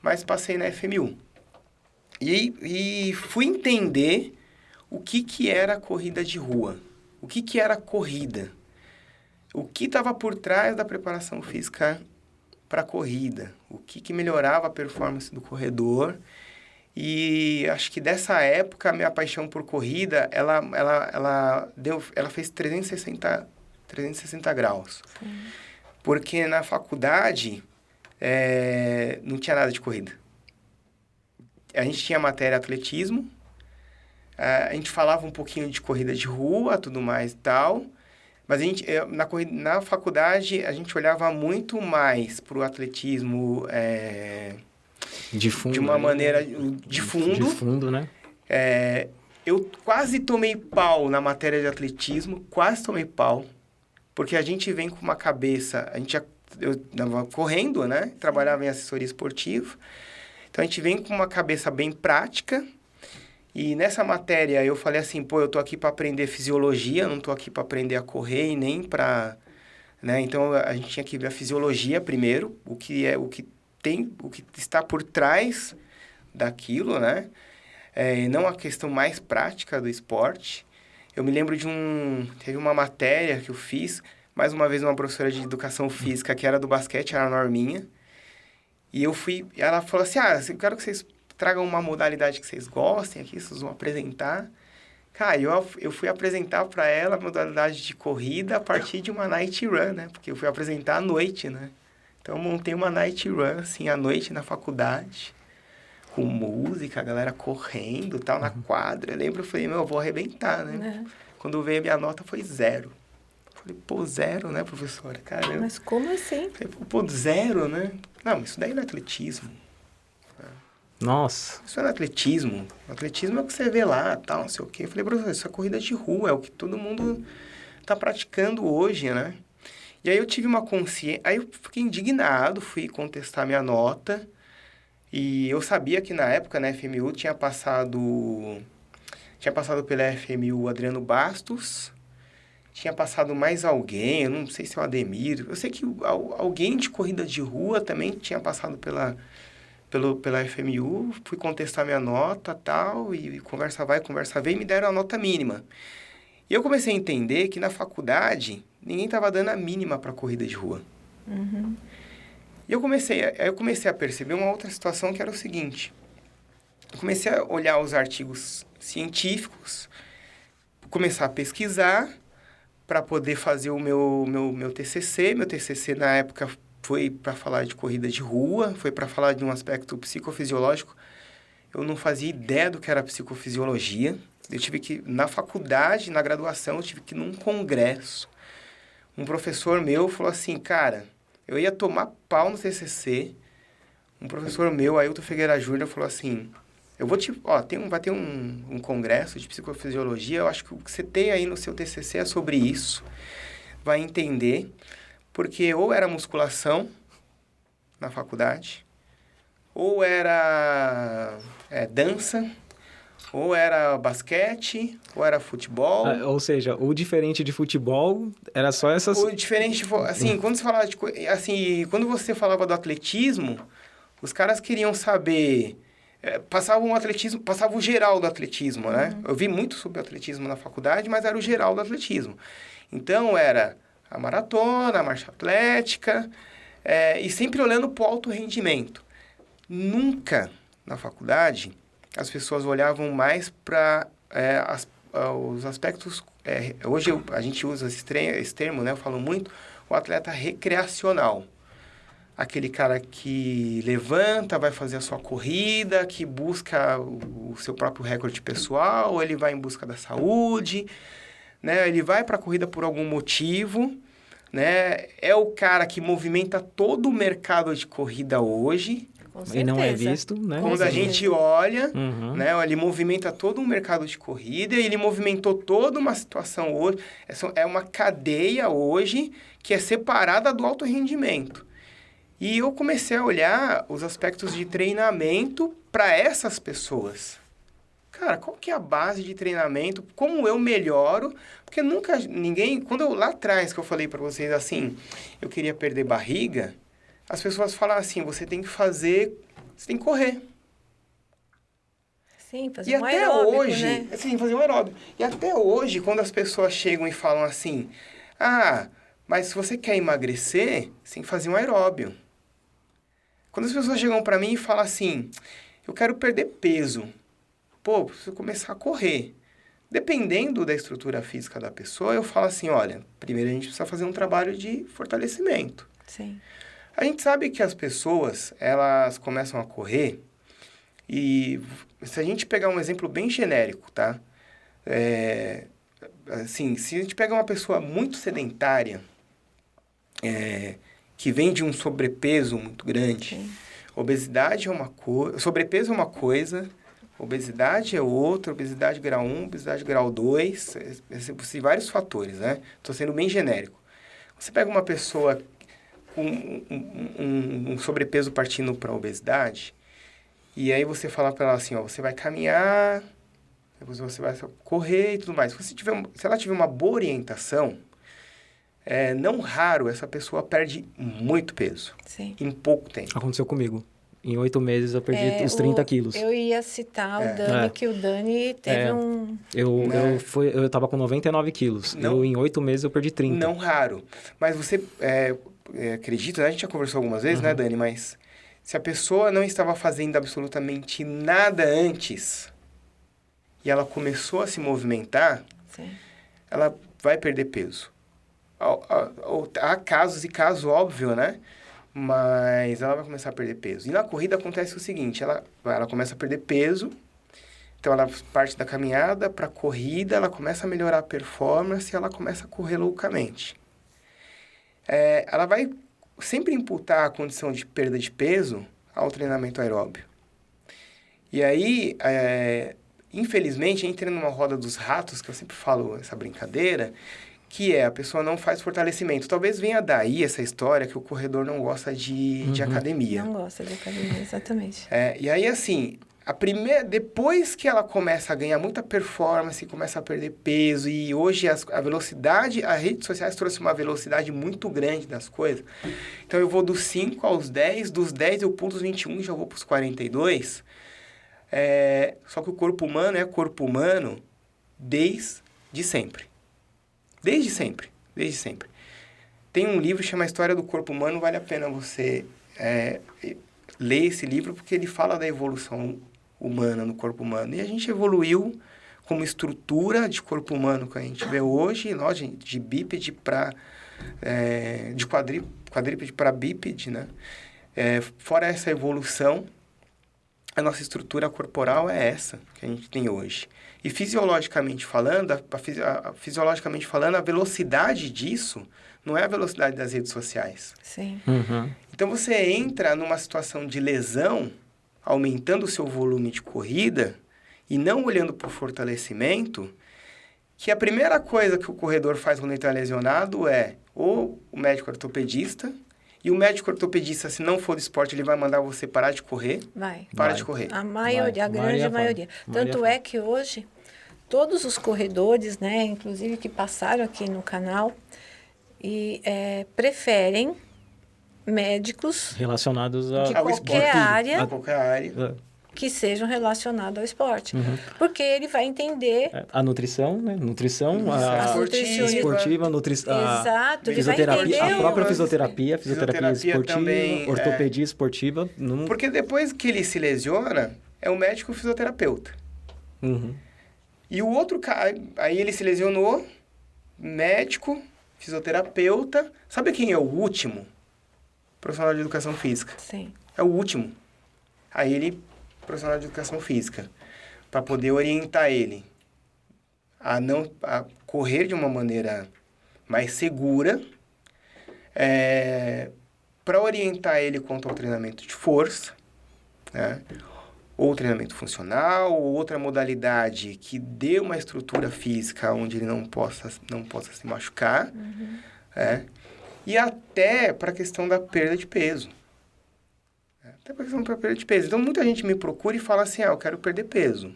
mas passei na FMU. E fui entender o que era corrida de rua. O que era corrida. O que estava por trás da preparação física para a corrida. O que melhorava a performance do corredor. E acho que dessa época, a minha paixão por corrida, ela fez 360 graus. Sim. Porque na faculdade, não tinha nada de corrida. A gente tinha matéria atletismo, a gente falava um pouquinho de corrida de rua, tudo mais e tal, mas na faculdade a gente olhava muito mais para o atletismo de fundo, de uma maneira de fundo. De fundo, né? Eu quase tomei pau na matéria de atletismo, quase tomei pau, porque a gente vem com uma cabeça, eu estava correndo, né? Trabalhava em assessoria esportiva. Então, a gente vem com uma cabeça bem prática. E nessa matéria, eu falei assim, pô, eu tô aqui para aprender fisiologia, não tô aqui para aprender a correr e nem para... né? Então, a gente tinha que ver a fisiologia primeiro, o que está por trás daquilo, né? E não a questão mais prática do esporte. Eu me lembro teve uma matéria que eu fiz, mais uma vez uma professora de educação física, que era do basquete, era a Norminha. E ela falou assim, eu quero que vocês tragam uma modalidade que vocês gostem aqui, vocês vão apresentar. Cara, eu fui apresentar para ela a modalidade de corrida a partir de uma night run, né? Porque eu fui apresentar à noite, né? Então, eu montei uma night run, assim, à noite na faculdade, com música, a galera correndo, tal, na quadra. Eu lembro, eu falei, eu vou arrebentar, né? Quando veio a minha nota, foi 0. Falei, pô, 0, né, professora? Cara, mas como assim? Falei, pô, 0, né? Não, isso daí não é atletismo. Nossa. Isso não é atletismo. O atletismo é o que você vê lá, tal, não sei o quê. Eu falei, professor, isso é corrida de rua, é o que todo mundo tá praticando hoje, né? E aí eu tive uma consciência... Aí eu fiquei indignado, fui contestar minha nota. E eu sabia que na época, na FMU, tinha passado pela FMU o Adriano Bastos, tinha passado mais alguém, eu não sei se é o Ademir, eu sei que alguém de corrida de rua também tinha passado pela FMU, fui contestar minha nota e tal, e conversa vai, conversa vem, e me deram a nota mínima. E eu comecei a entender que na faculdade, ninguém estava dando a mínima para corrida de rua. Uhum. E eu comecei a perceber uma outra situação que era o seguinte. Eu comecei a olhar os artigos científicos, começar a pesquisar para poder fazer o meu TCC. Meu TCC, na época, foi para falar de corrida de rua, foi para falar de um aspecto psicofisiológico. Eu não fazia ideia do que era psicofisiologia. Eu tive que, na faculdade, na graduação, eu tive que ir num congresso. Um professor meu falou assim, cara... Eu ia tomar pau no TCC. Um professor meu, Ailton Figueira Júnior, falou assim... vai ter um congresso de psicofisiologia. Eu acho que o que você tem aí no seu TCC é sobre isso. Vai entender. Porque ou era musculação na faculdade, ou era dança, ou era basquete, ou era futebol. Ou seja, o diferente de futebol era só essas... O diferente, assim, quando você falava quando você falava do atletismo, os caras queriam saber... Passava o geral do atletismo, né? Eu vi muito sobre atletismo na faculdade, mas era o geral do atletismo. Então, era a maratona, a marcha atlética, e sempre olhando para o alto rendimento. Nunca, na faculdade, as pessoas olhavam mais para os aspectos... hoje a gente usa esse termo, né? Eu falo muito, o atleta recreacional. Aquele cara que levanta, vai fazer a sua corrida, que busca o seu próprio recorde pessoal, ele vai em busca da saúde, né? Ele vai para a corrida por algum motivo, né? É o cara que movimenta todo o mercado de corrida hoje. E não é visto, né? Quando a gente olha, né? Ele movimenta todo um mercado de corrida e ele movimentou toda uma situação hoje. É uma cadeia hoje que é separada do alto rendimento. E eu comecei a olhar os aspectos de treinamento para essas pessoas. Cara, qual que é a base de treinamento? Como eu melhoro? Porque nunca ninguém... Quando eu lá atrás que eu falei para vocês assim, eu queria perder barriga, as pessoas falam assim, você tem que correr. Sim, fazer E um até aeróbico, hoje, né? assim, fazer um aeróbico. E até hoje, quando as pessoas chegam e falam assim, mas se você quer emagrecer, você tem que fazer um aeróbio. Quando as pessoas chegam para mim e falam assim, eu quero perder peso, preciso começar a correr. Dependendo da estrutura física da pessoa, eu falo assim, olha, primeiro a gente precisa fazer um trabalho de fortalecimento. Sim. A gente sabe que as pessoas, elas começam a correr e se a gente pegar um exemplo bem genérico, tá? Assim, se a gente pegar uma pessoa muito sedentária, que vem de um sobrepeso muito grande, Sim. obesidade é uma coisa, sobrepeso é uma coisa, obesidade é outra, obesidade grau 1, obesidade grau 2, existem vários fatores, né? Estou sendo bem genérico. Você pega uma pessoa com um sobrepeso partindo para obesidade, e aí você fala para ela assim, ó, você vai caminhar, depois você vai correr e tudo mais. Se ela tiver uma boa orientação, não raro essa pessoa perde muito peso. Sim. Em pouco tempo. Aconteceu comigo. Em 8 meses eu perdi os 30 quilos. Eu ia citar o Dani, que o Dani teve Eu tava com 99 quilos. Em 8 meses eu perdi 30. Não raro. Mas você acredita, né? A gente já conversou algumas vezes, né, Dani? Mas se a pessoa não estava fazendo absolutamente nada antes e ela começou a se movimentar, Sim. ela vai perder peso. Há casos e casos, óbvio, né? Mas ela vai começar a perder peso. E na corrida acontece o seguinte, ela começa a perder peso, então ela parte da caminhada para a corrida, ela começa a melhorar a performance e ela começa a correr loucamente. Ela vai sempre imputar a condição de perda de peso ao treinamento aeróbio. E aí, infelizmente, entra numa roda dos ratos, que eu sempre falo essa brincadeira, que a pessoa não faz fortalecimento. Talvez venha daí essa história que o corredor não gosta de academia. Não gosta de academia, exatamente. E aí, assim, depois que ela começa a ganhar muita performance, começa a perder peso, e hoje a velocidade, as redes sociais trouxe uma velocidade muito grande das coisas. Então, eu vou dos 5 aos 10, dos 10 eu pulo os 21 e já vou para os 42. Só que o corpo humano é corpo humano desde sempre. Desde sempre. Tem um livro que chama História do Corpo Humano, vale a pena você ler esse livro, porque ele fala da evolução humana no corpo humano. E a gente evoluiu como estrutura de corpo humano que a gente vê hoje, de bípede para... de quadrípede para bípede, né? Fora essa evolução, a nossa estrutura corporal é essa que a gente tem hoje. E fisiologicamente falando, a velocidade disso não é a velocidade das redes sociais. Sim. Uhum. Então, você entra numa situação de lesão, aumentando o seu volume de corrida e não olhando para o fortalecimento, que a primeira coisa que o corredor faz quando ele está lesionado é ou o médico ortopedista, e o médico ortopedista, se não for do esporte, ele vai mandar você parar de correr. Para de correr. A maioria, a grande maioria. Tanto Maria é que hoje, todos os corredores, né, inclusive que passaram aqui no canal, preferem médicos Relacionados de ao qualquer esporte. área A qualquer área. que sejam relacionados ao esporte. Porque ele vai entender... a nutrição, né? Nutrição, A a nutricionista. esportiva, Exato, ele vai fisioterapia, entender a própria fisioterapia esportiva, também, ortopedia esportiva. Porque depois que ele se lesiona, é o médico fisioterapeuta. Uhum. E o outro cara, aí ele se lesionou, médico, fisioterapeuta. Sabe quem é o último? Profissional de educação física. Sim. É o último. Aí ele, profissional de educação física, para poder orientar ele a correr de uma maneira mais segura, para orientar ele quanto ao treinamento de força, né? Ou treinamento funcional, ou outra modalidade que dê uma estrutura física onde ele não possa se machucar, e até para a questão da perda de peso. Até por questão para perda de peso. Então, muita gente me procura e fala assim, eu quero perder peso.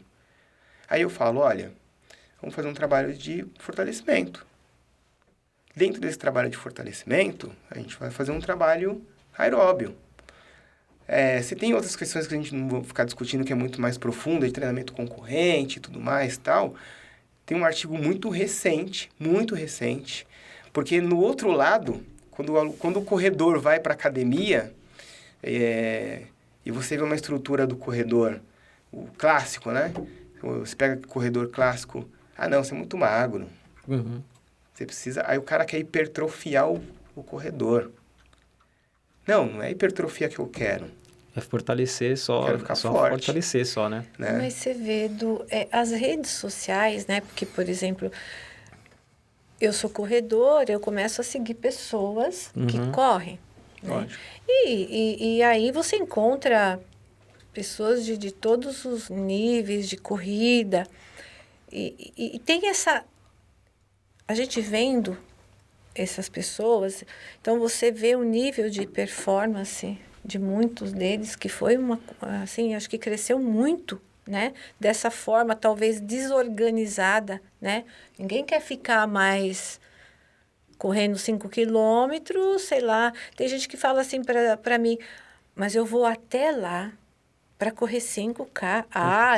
Aí eu falo, olha, vamos fazer um trabalho de fortalecimento. Dentro desse trabalho de fortalecimento, a gente vai fazer um trabalho aeróbio. Se tem outras questões que a gente não vai ficar discutindo, que é muito mais profunda, de treinamento concorrente e tudo mais tal, tem um artigo muito recente, porque no outro lado, quando o corredor vai para a academia, e você vê uma estrutura do corredor, o clássico, né? Você pega o corredor clássico, não, você é muito magro. Uhum. Você precisa... Aí o cara quer hipertrofiar o corredor. Não é hipertrofia que eu quero. É fortalecer só, Quero ficar só forte. fortalecer só, né? Mas você vê as redes sociais, né? Porque, por exemplo, eu sou corredor, eu começo a seguir pessoas que correm. Né? Lógico. E aí você encontra pessoas de todos os níveis de corrida. E tem essa... A gente vendo essas pessoas, então você vê o nível de performance de muitos deles, que foi assim, acho que cresceu muito, né? Dessa forma, talvez desorganizada, né? Ninguém quer ficar mais correndo 5 quilômetros, sei lá. Tem gente que fala assim para mim, mas eu vou até lá para correr 5K.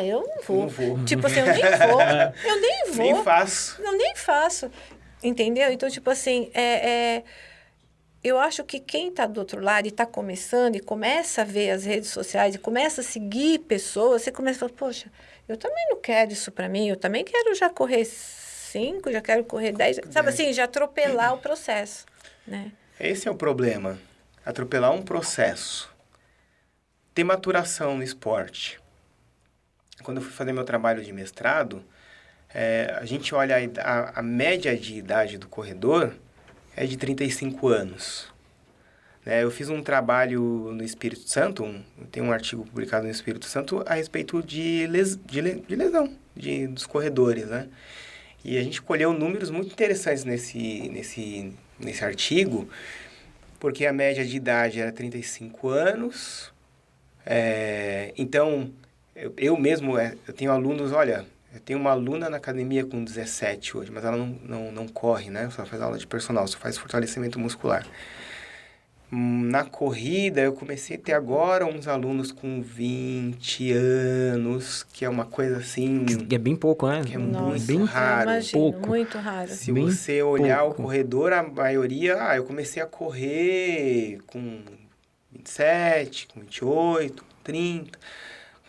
Eu não vou. Não vou. Tipo assim, eu nem vou. Eu nem vou. Nem faço. Não, nem faço. Entendeu? Então, tipo assim, eu acho que quem está do outro lado e está começando e começa a ver as redes sociais e começa a seguir pessoas, você começa a falar, poxa, eu também não quero isso para mim, eu também quero já correr 5, já quero correr 10, sabe assim, já atropelar o processo, né? Esse é o problema. Atropelar um processo. Ter maturação no esporte. Quando eu fui fazer meu trabalho de mestrado, a gente olha a média de idade do corredor é de 35 anos. Eu fiz um trabalho no Espírito Santo, tem um artigo publicado no Espírito Santo a respeito de lesão dos corredores, né? E a gente colheu números muito interessantes nesse artigo, porque a média de idade era 35 anos. Então, eu mesmo, eu tenho alunos, olha, eu tenho uma aluna na academia com 17 hoje, mas ela não corre, né? Só faz aula de personal, só faz fortalecimento muscular. Na corrida, eu comecei a ter agora uns alunos com 20 anos, que é uma coisa assim... Que é bem pouco, né? Que é Nossa, muito eu raro. imagino, Pouco. muito raro. Se Bem você olhar pouco. o corredor, a maioria... eu comecei a correr com 27, com 28, com 30,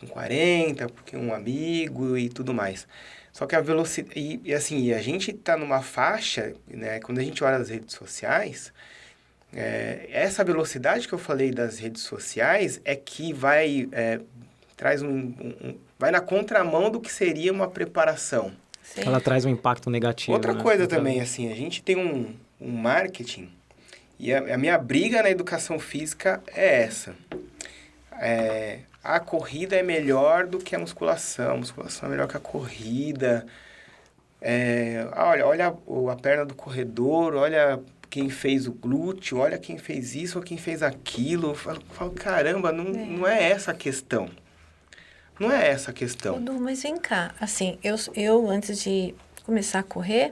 com 40, porque um amigo e tudo mais. Só que a velocidade... E assim, a gente tá numa faixa, né? Quando a gente olha as redes sociais... essa velocidade que eu falei das redes sociais é que traz vai na contramão do que seria uma preparação. Sim. Ela traz um impacto negativo. Outra né? coisa Então, também, assim, a gente tem um marketing e a minha briga na educação física é essa. A corrida é melhor do que a musculação é melhor que a corrida. Olha a perna do corredor, olha... quem fez o glúteo, olha quem fez isso ou quem fez aquilo. Eu falo caramba, não é essa a questão. Não é essa a questão. Du, mas vem cá, assim, eu antes de começar a correr,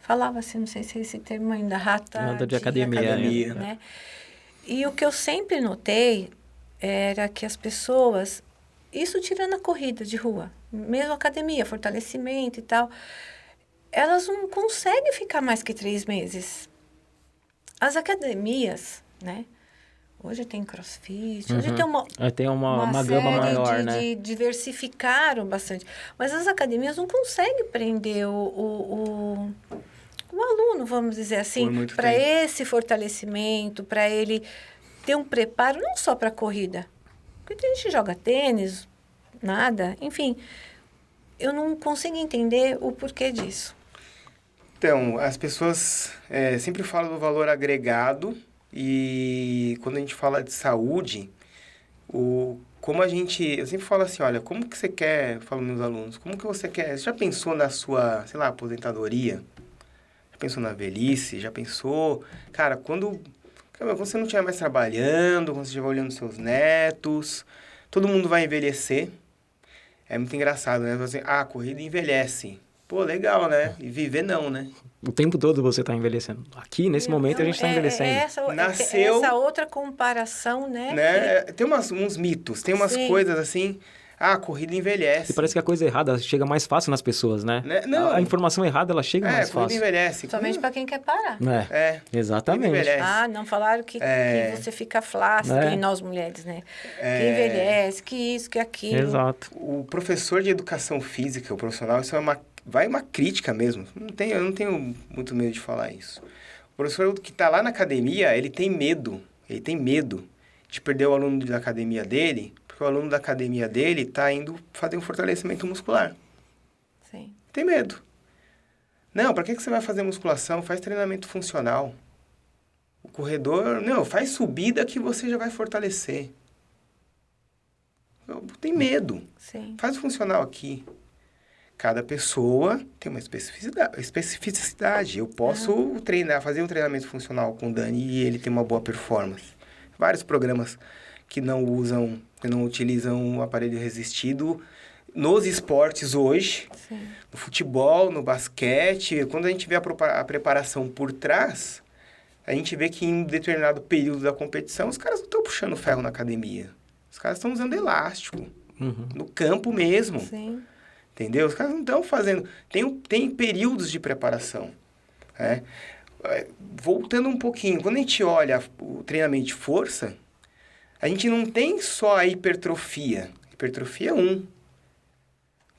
falava assim, não sei se esse termo ainda, Rata de academia, né? E o que eu sempre notei era que as pessoas, isso tirando a corrida de rua, mesmo academia, fortalecimento e tal, elas não conseguem ficar mais que 3 meses. As academias, né? Hoje tem crossfit, hoje tem uma série gama maior, né? diversificaram bastante. Mas as academias não conseguem prender o aluno, vamos dizer assim, para esse fortalecimento, para ele ter um preparo não só para a corrida. Porque tem gente que joga tênis, nada, enfim. Eu não consigo entender o porquê disso. Então, as pessoas sempre falam do valor agregado e quando a gente fala de saúde, eu sempre falo assim, olha, como que você quer, eu falo meus alunos, como que você quer, você já pensou na sua, sei lá, aposentadoria? Já pensou na velhice? Já pensou, cara, quando Quando você não estiver mais trabalhando, quando você estiver olhando seus netos, todo mundo vai envelhecer. É muito engraçado, né? Você, a corrida envelhece. Pô, legal, né? E viver não, né? O tempo todo você está envelhecendo. Aqui, nesse momento, a gente está envelhecendo. Essa outra comparação, né? Tem uns mitos, tem umas coisas assim... Ah, a corrida envelhece. E parece que a coisa errada chega mais fácil nas pessoas, né? Não. A informação errada, ela chega mais fácil. A corrida envelhece. Somente para quem quer parar. Exatamente. Envelhece. Não falaram que você fica flácida, e nós mulheres, né? Que envelhece, que isso, que aquilo. Exato. O professor de educação física, o profissional, isso é uma crítica mesmo. Eu não tenho muito medo de falar isso. O professor que está lá na academia, ele tem medo de perder o aluno da academia dele, porque o aluno da academia dele está indo fazer um fortalecimento muscular. Sim. Tem medo. Não, para que você vai fazer musculação? Faz treinamento funcional. O corredor... Não, faz subida que você já vai fortalecer. Tem medo. Sim. Faz o funcional aqui. Cada pessoa tem uma especificidade. Eu posso fazer um treinamento funcional com o Dani e ele tem uma boa performance. Vários programas que não utilizam o aparelho resistido nos esportes hoje, Sim. no futebol, no basquete. Quando a gente vê a preparação por trás, a gente vê que em determinado período da competição, os caras não estão puxando ferro na academia. Os caras estão usando elástico, no campo mesmo. Sim. Entendeu? Os caras não estão fazendo... Tem períodos de preparação, né? Voltando um pouquinho, quando a gente olha o treinamento de força, a gente não tem só a hipertrofia. Hipertrofia 1.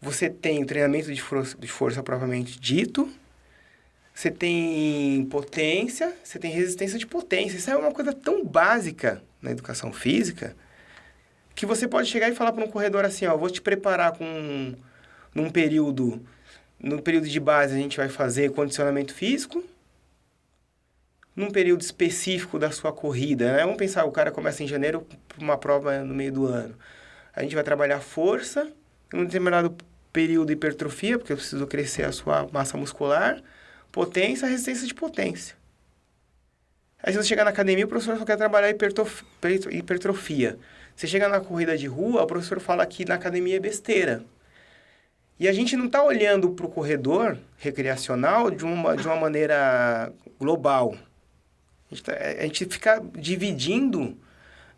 Você tem o treinamento de força propriamente dito, você tem potência, você tem resistência de potência. Isso é uma coisa tão básica na educação física que você pode chegar e falar para um corredor assim, ó, vou te preparar no período de base a gente vai fazer condicionamento físico, num período específico da sua corrida, né? Vamos pensar, o cara começa em janeiro para uma prova no meio do ano. A gente vai trabalhar força, em um determinado período hipertrofia, porque eu preciso crescer a sua massa muscular, potência, resistência de potência. Aí se você chegar na academia, o professor só quer trabalhar hipertrofia. Você chega na corrida de rua, o professor fala que na academia é besteira. E a gente não está olhando para o corredor recreacional de uma maneira global. A gente fica dividindo,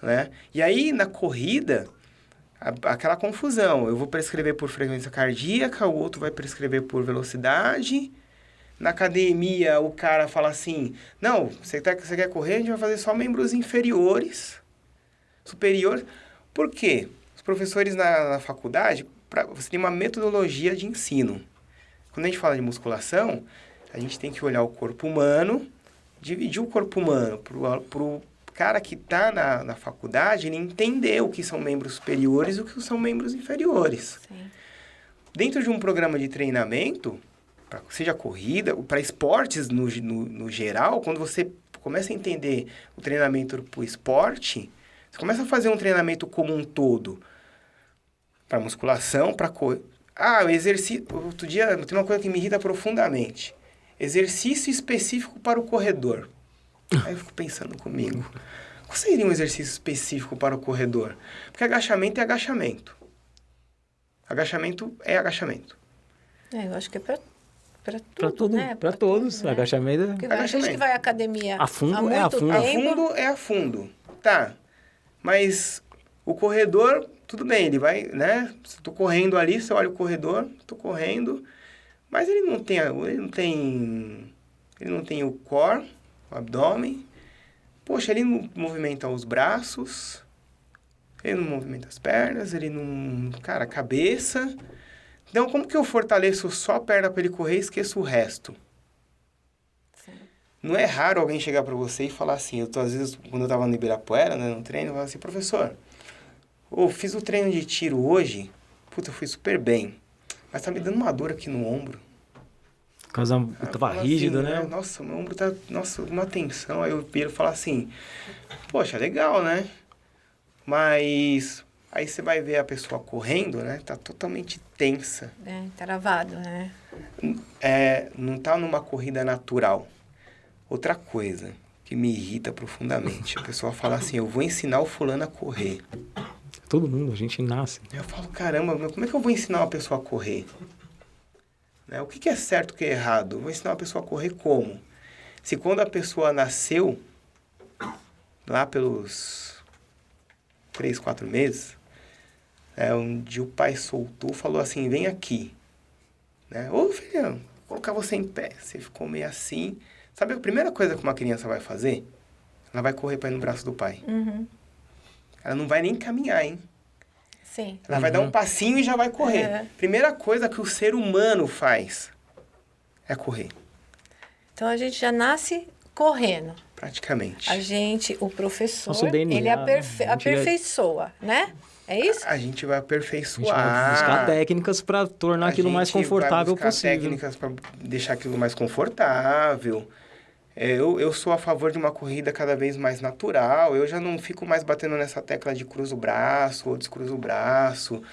né? E aí, na corrida, aquela confusão. Eu vou prescrever por frequência cardíaca, o outro vai prescrever por velocidade. Na academia, o cara fala assim, não, você quer correr, a gente vai fazer só membros inferiores, superiores. Por quê? Os professores na faculdade, você tem uma metodologia de ensino. Quando a gente fala de musculação, a gente tem que olhar o corpo humano, dividir o corpo humano para o cara que está na faculdade, ele entender o que são membros superiores e o que são membros inferiores. Sim. Dentro de um programa de treinamento, seja corrida, para esportes no geral, quando você começa a entender o treinamento para o esporte, você começa a fazer um treinamento como um todo, para musculação, para corrida. O exercício... Outro dia, tem uma coisa que me irrita profundamente. Exercício específico para o corredor. Aí eu fico pensando comigo. Qual seria um exercício específico para o corredor? Porque agachamento é agachamento. Agachamento é agachamento. Eu acho que é para Para tudo, né? Para todos. Né? Agachamento Porque a gente que vai à academia a fundo há muito é a fundo. tempo... A fundo é a fundo. Tá. Mas o corredor, tudo bem, ele vai, né? Estou correndo ali, você olha o corredor, estou correndo, mas ele não tem o core, o abdômen. Poxa, ele não movimenta os braços, ele não movimenta as pernas, ele não... Cara, a cabeça. Então, como que eu fortaleço só a perna para ele correr e esqueço o resto? Sim. Não é raro alguém chegar para você e falar assim, às vezes, quando eu estava no Ibirapuera, né, no treino, eu falava assim, professor, fiz o treino de tiro hoje, puta, eu fui super bem, mas tá me dando uma dor aqui no ombro. Por causa tava rígido, assim, né? Nossa, meu ombro tá, uma tensão. Aí eu viro e falo assim, poxa, legal, né? Mas aí você vai ver a pessoa correndo, né? Tá totalmente tensa. Travado, né? Não tá numa corrida natural. Outra coisa, que me irrita profundamente. A pessoa fala assim, eu vou ensinar o fulano a correr. Todo mundo, a gente nasce. Eu falo, caramba, mas como é que eu vou ensinar uma pessoa a correr? Né? O que é certo e o que é errado? Eu vou ensinar uma pessoa a correr como? Se quando a pessoa nasceu, lá pelos 3, 4 meses, um dia o pai soltou, falou assim, vem aqui. Né? Ô, filhão, vou colocar você em pé. Você ficou meio assim. Sabe a primeira coisa que uma criança vai fazer? Ela vai correr para ir no braço do pai. Uhum. Ela não vai nem caminhar, hein? Sim. Ela vai dar um passinho e já vai correr. Primeira coisa que o ser humano faz é correr. Então, a gente já nasce correndo. Praticamente. O professor, Nosso DNA, ele né? A gente aperfeiçoa, né? É isso? A gente vai A gente aperfeiçoar. vai buscar técnicas para tornar aquilo mais confortável possível. Técnicas para deixar aquilo mais confortável. Eu sou a favor de uma corrida cada vez mais natural. Eu já não fico mais batendo nessa tecla de cruza o braço ou descruza o braço.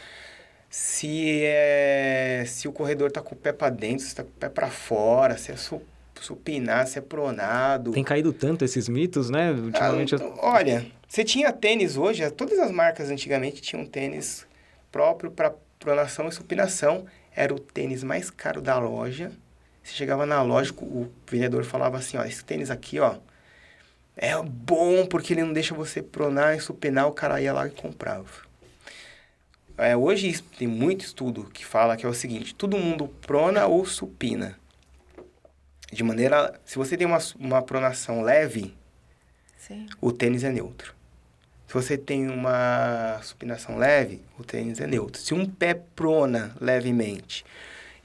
Se o corredor tá com o pé para dentro, se tá com o pé para fora, se é supinar, se é pronado. Tem caído tanto esses mitos, né? Ultimamente. Olha, você tinha tênis hoje, todas as marcas antigamente tinham tênis próprio para pronação e supinação. Era o tênis mais caro da loja. Você chegava na loja, o vendedor falava assim, ó, esse tênis aqui, ó, é bom porque ele não deixa você pronar e supinar, o cara ia lá e comprava. Hoje tem muito estudo que fala que é o seguinte, todo mundo prona ou supina. De maneira, se você tem uma pronação leve, Sim. o tênis é neutro. Se você tem uma supinação leve, o tênis é neutro. Se um pé prona levemente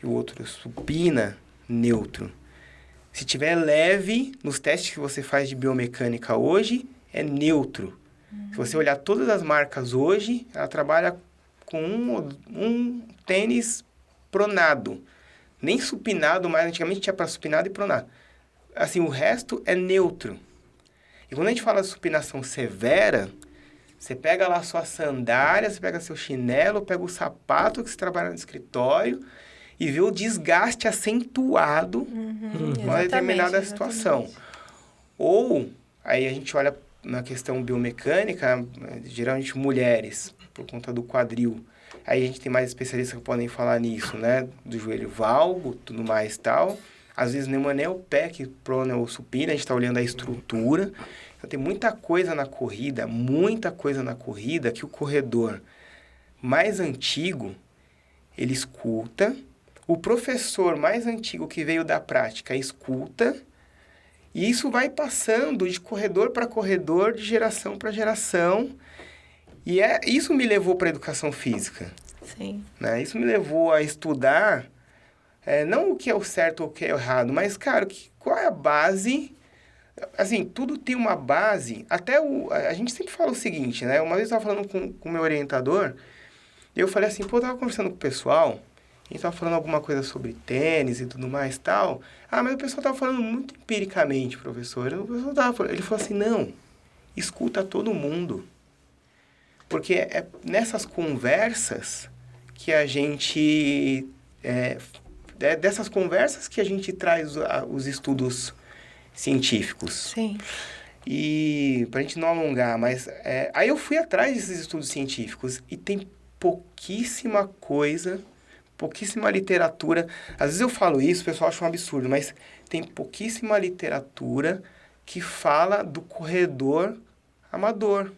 e o outro supina, neutro. Se tiver leve, nos testes que você faz de biomecânica hoje, é neutro. Se você olhar todas as marcas hoje, ela trabalha com um tênis pronado. Nem supinado, mas antigamente tinha para supinado e pronado. Assim, o resto é neutro. E quando a gente fala de supinação severa, você pega lá a sua sandália, você pega seu chinelo, pega o sapato que você trabalha no escritório e vê o desgaste acentuado numa determinada situação. Ou, aí a gente olha na questão biomecânica, geralmente mulheres, por conta do quadril. Aí a gente tem mais especialistas que podem falar nisso, né? Do joelho valgo, tudo mais e tal. Às vezes não é nem o pé que prona ou supina, a gente está olhando a estrutura. Então tem muita coisa na corrida que o corredor mais antigo, ele escuta. O professor mais antigo que veio da prática escuta. E isso vai passando de corredor para corredor, de geração para geração. E isso me levou para a educação física. Sim. Né? Isso me levou a estudar, não o que é o certo ou o que é o errado, mas, cara, qual é a base? Assim, tudo tem uma base. A gente sempre fala o seguinte, né? Uma vez eu estava falando com o meu orientador, e eu falei assim, pô, eu estava conversando com o pessoal, a gente estava falando alguma coisa sobre tênis e tudo mais e tal. Ah, mas o pessoal estava falando muito empiricamente, professor. Ele falou assim, não, escuta todo mundo. Porque é nessas conversas que a gente... dessas conversas que a gente traz os estudos científicos. Sim. E pra gente não alongar, mas... aí eu fui atrás desses estudos científicos e tem pouquíssima coisa, pouquíssima literatura. Às vezes eu falo isso, o pessoal acha um absurdo, mas tem pouquíssima literatura que fala do corredor amador.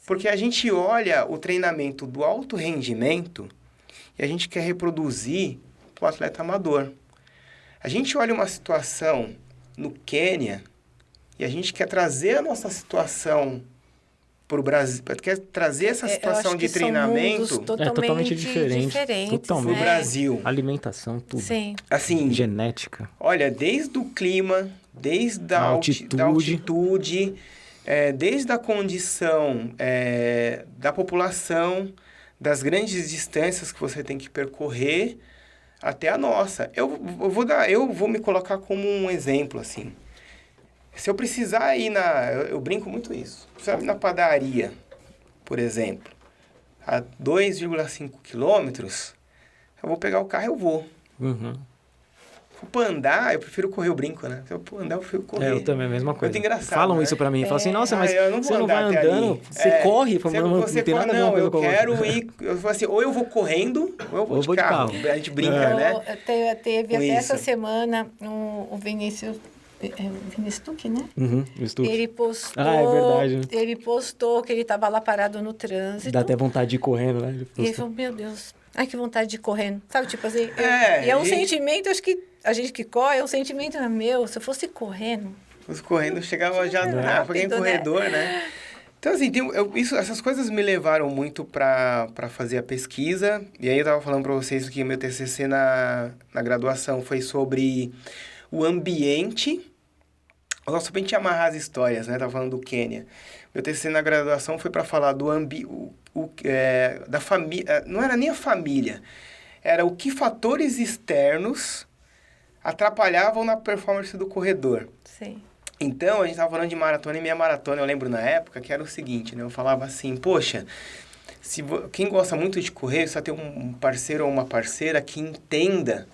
Porque a gente olha o treinamento do alto rendimento e a gente quer reproduzir para o atleta amador. A gente olha uma situação no Quênia e a gente quer trazer a nossa situação para o Brasil, quer trazer essa situação de treinamento totalmente diferente para o Brasil. Alimentação, tudo. Sim. Assim, genética. Olha, desde o clima, desde a altitude, desde a condição da população, das grandes distâncias que você tem que percorrer, até a nossa. Eu vou me colocar como um exemplo, assim. Se eu precisar ir eu brinco muito isso. Se eu ir na padaria, por exemplo, a 2,5 quilômetros, eu vou pegar o carro e eu vou. Uhum. Pra andar, eu prefiro correr, eu brinco, né? Se eu for andar, eu prefiro correr. Eu também, a mesma coisa. Muito engraçado, Falam né? isso pra mim. Falam assim, nossa, mas eu não você vou não vai andar até andando, ali. você corre. Fala, Você tem corre, nada a ver uma não, coisa eu com a outra. quero ir... Eu falo assim, ou eu vou correndo, ou eu vou de carro. A gente brinca, né? Teve Com até isso. essa semana o Vinícius... Vinícius Tuque, né? Uhum, o estuque. Ele postou... Ah, é verdade, né? Ele postou que ele estava lá parado no trânsito. Dá até vontade de ir correndo, né? E ele falou, meu Deus, ai que vontade de ir correndo. Sabe, tipo assim... É, e é um e- sentimento, acho que a gente que corre, é um sentimento, meu, se eu fosse correndo... Os correndo chegava já Rápido, pra quem é corredor, né? Então, assim, essas coisas me levaram muito para fazer a pesquisa. E aí eu tava falando para vocês que o meu TCC na graduação foi sobre o ambiente. Nossa, pra gente amarrar as histórias, né? Tava falando do Quênia. Meu TCC na graduação foi para falar do da família. Não era nem a família. Era o que fatores externos atrapalhavam na performance do corredor. Sim. Então, a gente estava falando de maratona e meia maratona. Eu lembro na época que era o seguinte, né? Eu falava assim, poxa, quem gosta muito de correr, só tem um parceiro ou uma parceira que entenda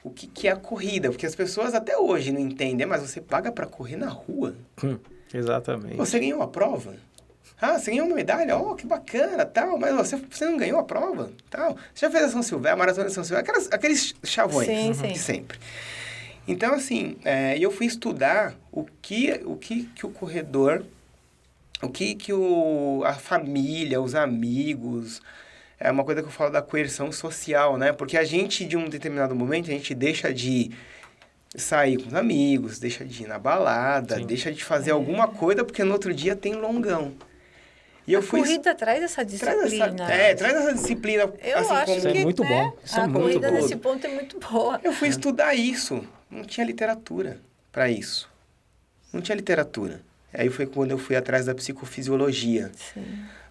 o que é a corrida. Porque as pessoas até hoje não entendem, mas você paga para correr na rua. Exatamente. Você ganhou a prova? Ah, você ganhou uma medalha? Oh, que bacana, tal. Mas você não ganhou a prova? Tal. Você já fez a São Silvestre, a maratona de São Silvestre? Aqueles chavões Sim, de sim. sempre. Então, assim, eu fui estudar o que o corredor, a família, os amigos, é uma coisa que eu falo da coerção social, né? Porque a gente, de um determinado momento, a gente deixa de sair com os amigos, deixa de ir na balada, Sim. deixa de fazer alguma coisa, porque no outro dia tem longão. E A corrida traz essa disciplina. traz essa disciplina, Eu assim acho como... Isso é que, muito né, bom. Isso é a muito corrida bom. nesse ponto é muito boa. Eu fui estudar isso. Não tinha literatura para isso. Não tinha literatura. Aí foi quando eu fui atrás da psicofisiologia, Sim.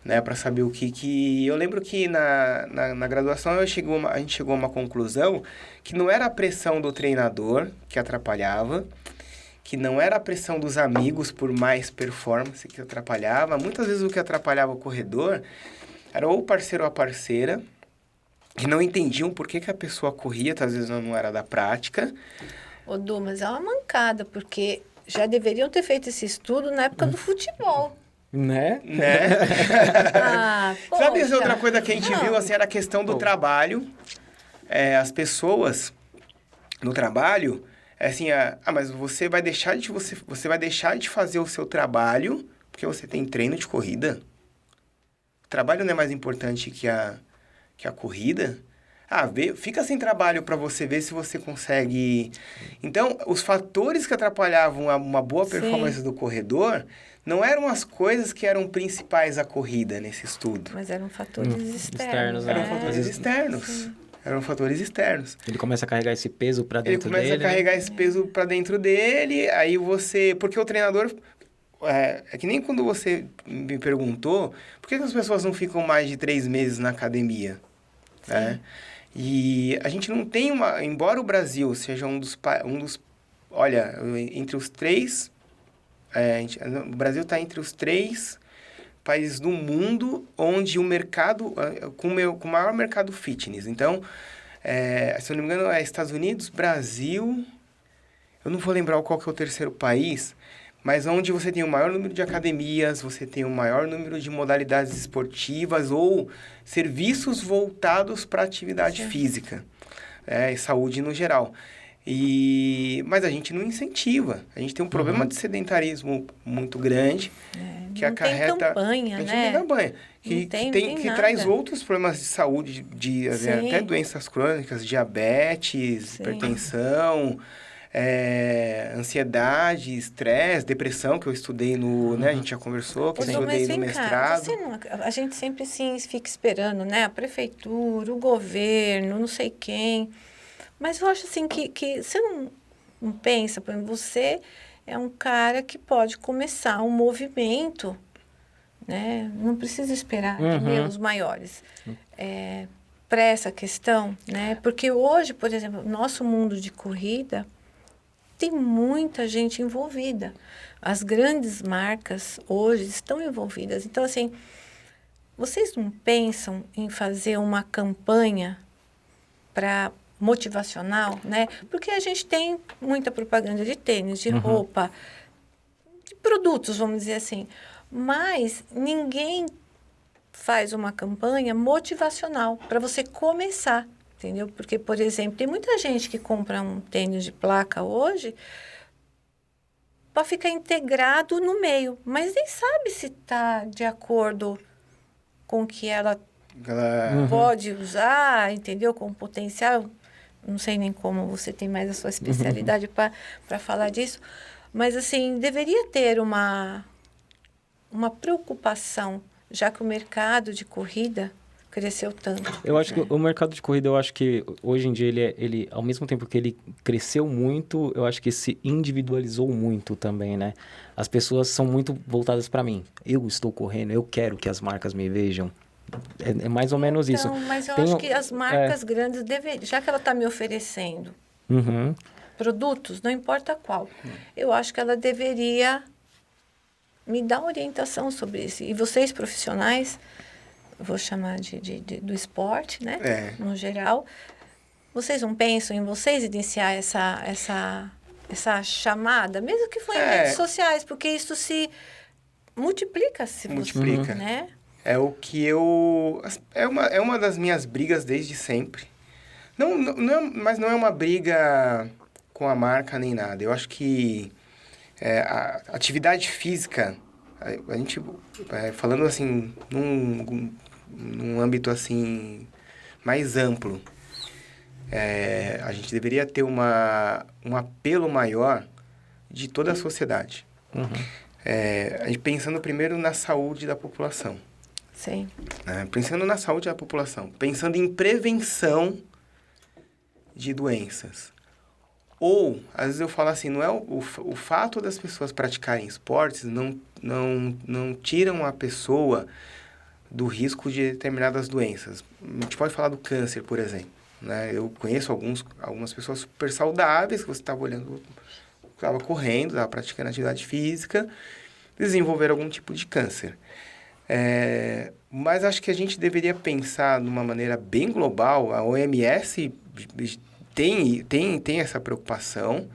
né? Para saber o que... Eu lembro que na graduação a gente chegou a uma conclusão que não era a pressão do treinador que atrapalhava, que não era a pressão dos amigos por mais performance que atrapalhava. Muitas vezes o que atrapalhava o corredor era ou o parceiro ou a parceira, que não entendiam por que a pessoa corria, às vezes não era da prática. Ô, Du, mas é uma mancada, porque já deveriam ter feito esse estudo na época do futebol. Né? Né? Ah, Sabe essa poxa. outra coisa que a gente viu, assim, era a questão do trabalho. As pessoas no trabalho, assim, mas você vai deixar de fazer o seu trabalho porque você tem treino de corrida? O trabalho não é mais importante que a corrida? Fica sem trabalho para você ver se você consegue... Então, os fatores que atrapalhavam uma boa performance do corredor não eram as coisas que eram principais à corrida nesse estudo. Mas eram fatores externos, externos. né? Eram né? fatores externos. Sim. Eram fatores externos. Ele começa a carregar esse peso pra Ele dentro começa dele. a carregar esse peso para dentro dele, aí você... Porque o treinador... É que nem quando você me perguntou por que as pessoas não ficam mais de 3 meses na academia, né? E a gente não tem uma... Embora o Brasil seja um dos... Olha, entre os 3... o Brasil está entre os 3 países do mundo onde o mercado... com o maior mercado fitness. Então, se eu não me engano, é Estados Unidos, Brasil... Eu não vou lembrar qual que é o terceiro país... Mas onde você tem o maior número de academias, você tem o maior número de modalidades esportivas ou serviços voltados para atividade física, e saúde no geral. Mas a gente não incentiva. A gente tem um problema de sedentarismo muito grande, que não acarreta... tem campanha, a gente né? não tem campanha. Não tem Que nada. traz outros problemas de saúde, Sim. até doenças crônicas, diabetes, Sim. hipertensão... ansiedade, estresse, depressão, que eu estudei né? A gente já conversou, que eu Ô, Du, estudei mas no vem cá, mestrado. você não, a gente sempre sim fica esperando, né? A prefeitura, o governo, não sei quem. Mas eu acho assim que você não pensa, por exemplo, você é um cara que pode começar um movimento, né? Não precisa esperar entendeu? Os maiores. Para essa questão, né? Porque hoje, por exemplo, nosso mundo de corrida tem muita gente envolvida. As grandes marcas hoje estão envolvidas. Então, assim, vocês não pensam em fazer uma campanha para motivacional, né? Porque a gente tem muita propaganda de tênis, de roupa, de produtos, vamos dizer assim. Mas ninguém faz uma campanha motivacional para você começar, entendeu? Porque, por exemplo, tem muita gente que compra um tênis de placa hoje para ficar integrado no meio, mas nem sabe se está de acordo com o que ela pode usar, entendeu? Com o potencial. Não sei nem como você tem mais a sua especialidade para falar disso, mas, assim, deveria ter uma preocupação, já que o mercado de corrida cresceu tanto. Eu acho que o mercado de corrida, eu acho que hoje em dia ele, ao mesmo tempo que ele cresceu muito, eu acho que se individualizou muito também, né? As pessoas são muito voltadas para mim. Eu estou correndo, eu quero que as marcas me vejam. É mais ou menos isso. Mas eu acho que as marcas grandes deveriam, já que ela está me oferecendo produtos, não importa qual, eu acho que ela deveria me dar orientação sobre isso. E vocês, profissionais, vou chamar do esporte, né? No geral, vocês não pensam em vocês iniciar essa chamada, mesmo que for em redes sociais, porque isso se multiplica, multiplica, né? É o que eu... É uma das minhas brigas desde sempre. Mas não é uma briga com a marca nem nada. Eu acho que a atividade física, a gente, falando assim, num âmbito assim mais amplo, a gente deveria ter um apelo maior de toda a sociedade. A gente pensando primeiro na saúde da população. Sim. Pensando na saúde da população, pensando em prevenção de doenças. Ou, às vezes eu falo assim, não é o fato das pessoas praticarem esportes não tiram a pessoa do risco de determinadas doenças. A gente pode falar do câncer, por exemplo, né? Eu conheço algumas pessoas super saudáveis que você estava olhando, estava correndo, estava praticando atividade física, desenvolveram algum tipo de câncer. Mas acho que a gente deveria pensar de uma maneira bem global. A OMS tem essa preocupação.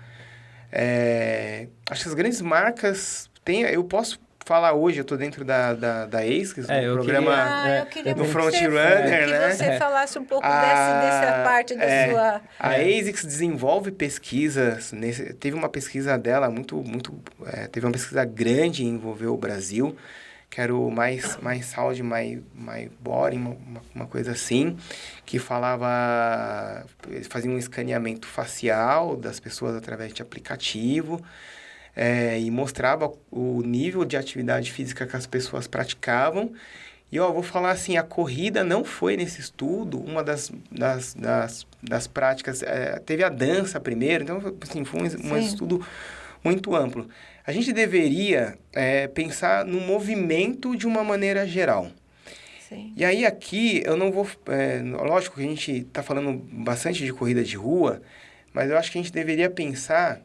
Acho que as grandes marcas têm... Eu posso falar hoje, eu estou dentro da ASICS, do programa do Frontrunner, né? Que você falasse um pouco dessa parte da sua... A ASICS desenvolve pesquisas. Teve uma pesquisa dela teve uma pesquisa grande, envolveu o Brasil, que era o mais Sound, my body, uma coisa assim, que fazia um escaneamento facial das pessoas através de aplicativo, e mostrava o nível de atividade física que as pessoas praticavam. E, vou falar assim, a corrida não foi nesse estudo uma das práticas. Teve a dança primeiro, então, assim, foi um estudo muito amplo. A gente deveria pensar no movimento de uma maneira geral. Sim. E aí aqui, eu não vou... lógico que a gente está falando bastante de corrida de rua, mas eu acho que a gente deveria pensar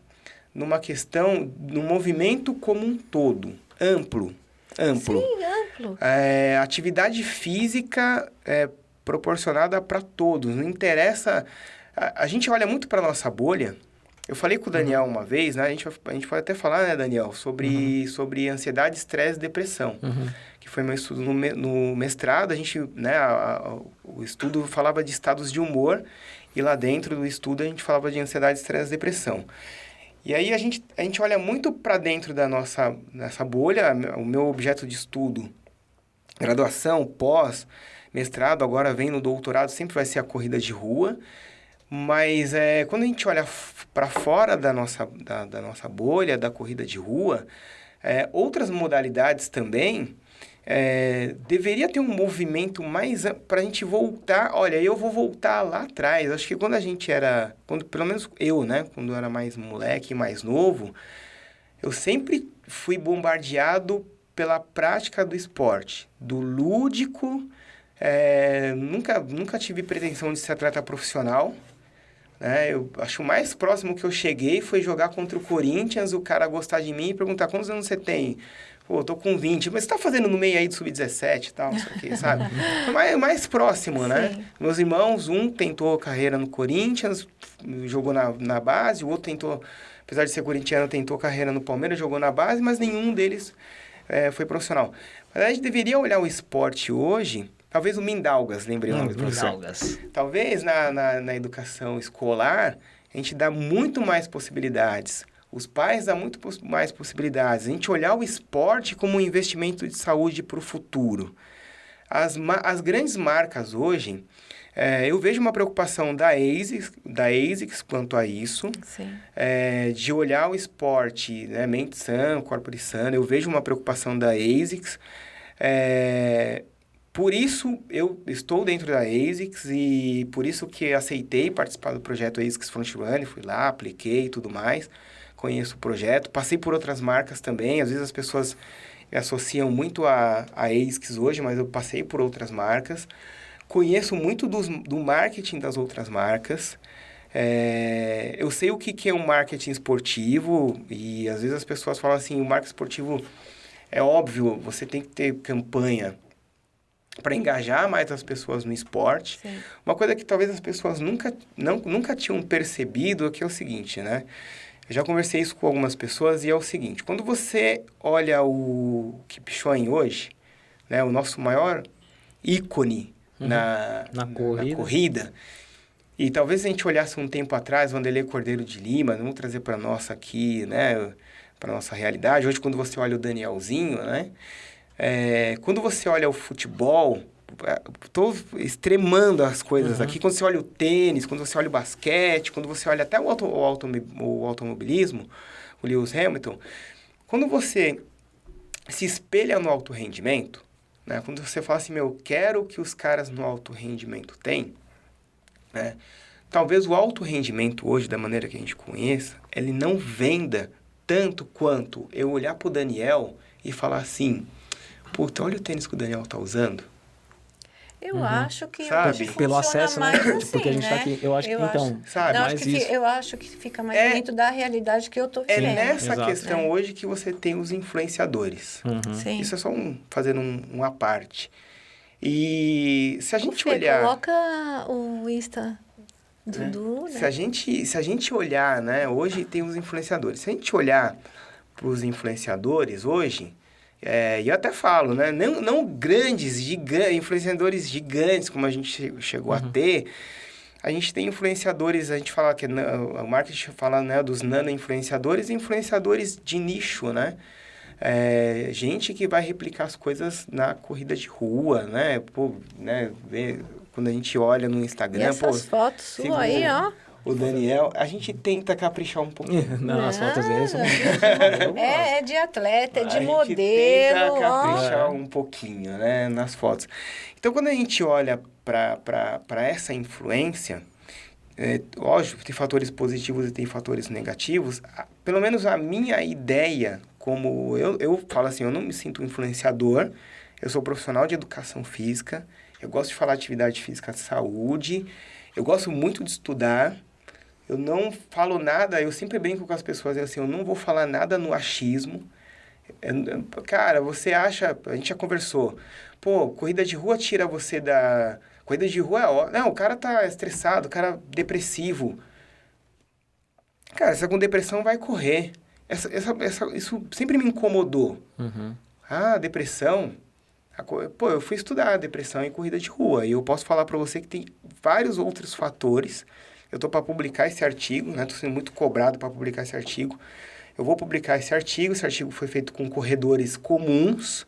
numa questão, no movimento como um todo, amplo. Sim, amplo. Atividade física proporcionada para todos, não interessa... A gente olha muito para a nossa bolha. Eu falei com o Daniel uma vez, né? A gente pode até falar, né, Daniel, sobre ansiedade, estresse e depressão, que foi meu estudo no mestrado. A gente, né, o estudo falava de estados de humor, e lá dentro do estudo a gente falava de ansiedade, estresse e depressão. E aí a gente olha muito para dentro nessa bolha. O meu objeto de estudo, graduação, pós, mestrado, agora vem no doutorado, sempre vai ser a corrida de rua. Mas quando a gente olha para fora da nossa bolha, da corrida de rua, outras modalidades também, deveria ter um movimento mais para a gente voltar. Olha, eu vou voltar lá atrás. Acho que quando a gente pelo menos eu, né, quando eu era mais moleque, mais novo, eu sempre fui bombardeado pela prática do esporte, do lúdico. Nunca tive pretensão de ser atleta profissional. Eu acho o mais próximo que eu cheguei foi jogar contra o Corinthians, o cara gostar de mim e perguntar: quantos anos você tem? Pô, eu tô com 20, mas você tá fazendo no meio aí do sub-17 e tal, não sei o quê, sabe? mais próximo, né? Sim. Meus irmãos, um tentou carreira no Corinthians, jogou na base, o outro tentou, apesar de ser corintiano, tentou carreira no Palmeiras, jogou na base, mas nenhum deles foi profissional. Mas a gente deveria olhar o esporte hoje, talvez o Mindaugas, lembrei o nome do professor. Mindaugas. Talvez na educação escolar, a gente dá muito mais possibilidades. Os pais dão muito mais possibilidades. A gente olhar o esporte como um investimento de saúde para o futuro. As grandes marcas hoje, eu vejo uma preocupação da ASICS quanto a isso. Sim. De olhar o esporte, né, mente sã, corpo sã. Eu vejo uma preocupação da ASICS. Por isso, eu estou dentro da ASICS e por isso que aceitei participar do projeto ASICS Frontrunner. Fui lá, apliquei e tudo mais. Conheço o projeto. Passei por outras marcas também. Às vezes as pessoas me associam muito a ASICS hoje, mas eu passei por outras marcas. Conheço muito do marketing das outras marcas. Eu sei o que é um marketing esportivo e às vezes as pessoas falam assim, o marketing esportivo é óbvio, você tem que ter campanha para engajar mais as pessoas no esporte. Sim. Uma coisa que talvez as pessoas nunca tinham percebido é que é o seguinte, né? Eu já conversei isso com algumas pessoas e é o seguinte, quando você olha o Kipchoge hoje, né, o nosso maior ícone na corrida, e talvez a gente olhasse um tempo atrás, Wanderlei Cordeiro de Lima, vamos trazer para nossa aqui, né, para nossa realidade. Hoje, quando você olha o Danielzinho, né, quando você olha o futebol, estou extremando as coisas aqui. Quando você olha o tênis, quando você olha o basquete, quando você olha até o automobilismo, o Lewis Hamilton, quando você se espelha no alto rendimento, né? Quando você fala assim, eu quero o que os caras no alto rendimento têm, né? Talvez o alto rendimento hoje, da maneira que a gente conheça, ele não venda tanto quanto eu olhar para o Daniel e falar assim, puta, olha o tênis que o Daniel tá usando. Eu acho que Sabe? hoje Pelo funciona acesso, né? mais assim, Porque a gente né? tá aqui, eu acho que então, sabe? Não, mais acho que isso. eu acho que fica mais dentro da realidade que eu tô É vivendo. nessa Exato. questão hoje que você tem os influenciadores. Sim. Isso é só fazendo uma parte. E se a gente Fê, olhar... coloca o Insta do Dudu, né? Se a gente olhar, né? Hoje tem os influenciadores. Se a gente olhar para os influenciadores hoje... E eu até falo, né? Não grandes, influenciadores gigantes, como a gente chegou a ter. A gente tem influenciadores, a gente fala que o marketing fala, né, dos nano-influenciadores e influenciadores de nicho, né? Gente que vai replicar as coisas na corrida de rua, né? Pô, né? Quando a gente olha no Instagram... E essas fotos suas aí, ó. O Daniel, a gente tenta caprichar um pouquinho. Não, as fotos dele são... É de atleta, é de A gente modelo. tenta ó. caprichar um pouquinho, né, nas fotos. Então, quando a gente olha para essa influência, lógico, tem fatores positivos e tem fatores negativos. Pelo menos a minha ideia, como eu falo assim, eu não me sinto um influenciador, eu sou profissional de educação física, eu gosto de falar de atividade física de saúde, eu gosto muito de estudar. Eu não falo nada, eu sempre brinco com as pessoas, assim, eu não vou falar nada no achismo. Cara, você acha... A gente já conversou. Pô, corrida de rua tira você da... Corrida de rua Não, o cara tá estressado, o cara depressivo. Cara, você com depressão vai correr. Isso sempre me incomodou. Depressão... Pô, eu fui estudar depressão e corrida de rua. E eu posso falar pra você que tem vários outros fatores... Eu estou para publicar esse artigo, né? Estou sendo muito cobrado para publicar esse artigo. Eu vou publicar esse artigo foi feito com corredores comuns,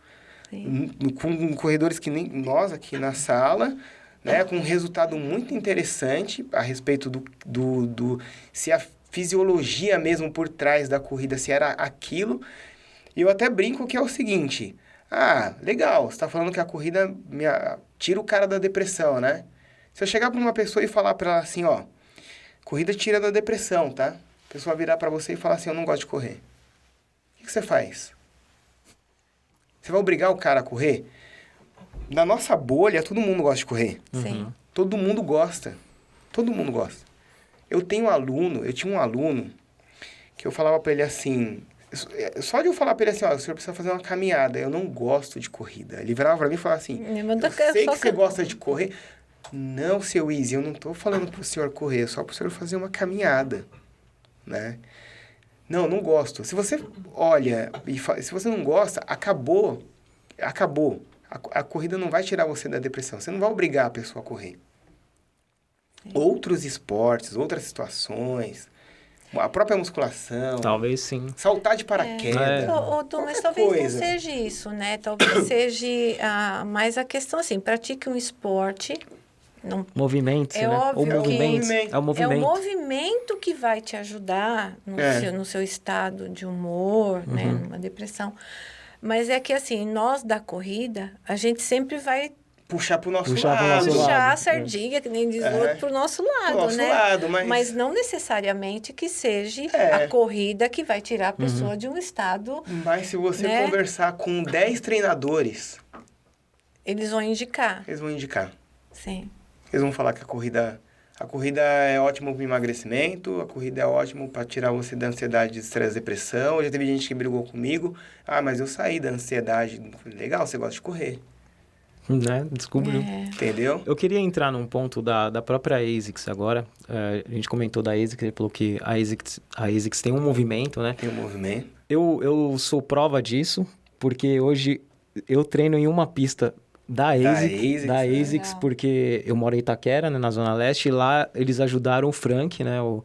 com corredores que nem nós aqui na sala, né? Com um resultado muito interessante a respeito do se a fisiologia mesmo por trás da corrida, se era aquilo. E eu até brinco que é o seguinte, legal, você está falando que a corrida tira o cara da depressão, né? Se eu chegar para uma pessoa e falar para ela assim, ó, corrida tira da depressão, tá? A pessoa virar pra você e falar assim, eu não gosto de correr. O que você faz? Você vai obrigar o cara a correr? Na nossa bolha, todo mundo gosta de correr. Sim. Todo mundo gosta. Todo mundo gosta. Eu tinha um aluno que eu falava pra ele assim, Só de eu falar pra ele assim, ó, o senhor precisa fazer uma caminhada, eu não gosto de corrida. Ele virava pra mim e falava assim, eu sei que você gosta de correr. Não, seu Easy, eu não tô falando pro senhor correr, é só pro senhor fazer uma caminhada, né? Não, não gosto. Se você olha e se você não gosta, acabou. A corrida não vai tirar você da depressão. Você não vai obrigar a pessoa a correr. Outros esportes, outras situações, a própria musculação. Talvez sim. Saltar de paraquedas. Mas talvez não seja isso, né? Talvez seja mais a questão assim, pratique um esporte. Não, Movimento, é né? óbvio Ou movimento. É o movimento. É o movimento que vai te ajudar no seu estado de humor, né? Numa depressão. Mas é que, assim, nós da corrida, a gente sempre vai puxar pro nosso lado. Puxar a sardinha, que nem diz o outro, pro nosso lado, né? Mas não necessariamente que seja a corrida que vai tirar a pessoa de um estado... Mas se você conversar com 10 treinadores... Eles vão indicar. Sim. Eles vão falar que a corrida é ótima para emagrecimento, a corrida é ótima para tirar você da ansiedade, estresse, depressão. Já teve gente que brigou comigo. Ah, mas eu saí da ansiedade. Legal, você gosta de correr. Né? Descobriu. Entendeu? Eu queria entrar num ponto da própria ASICS agora. A gente comentou da ASICS, ele falou que a ASICS tem um movimento, né? Tem um movimento. Eu sou prova disso, porque hoje eu treino em uma pista da ASICS, porque eu moro em Itaquera, né, na Zona Leste, e lá eles ajudaram o Frank, né? O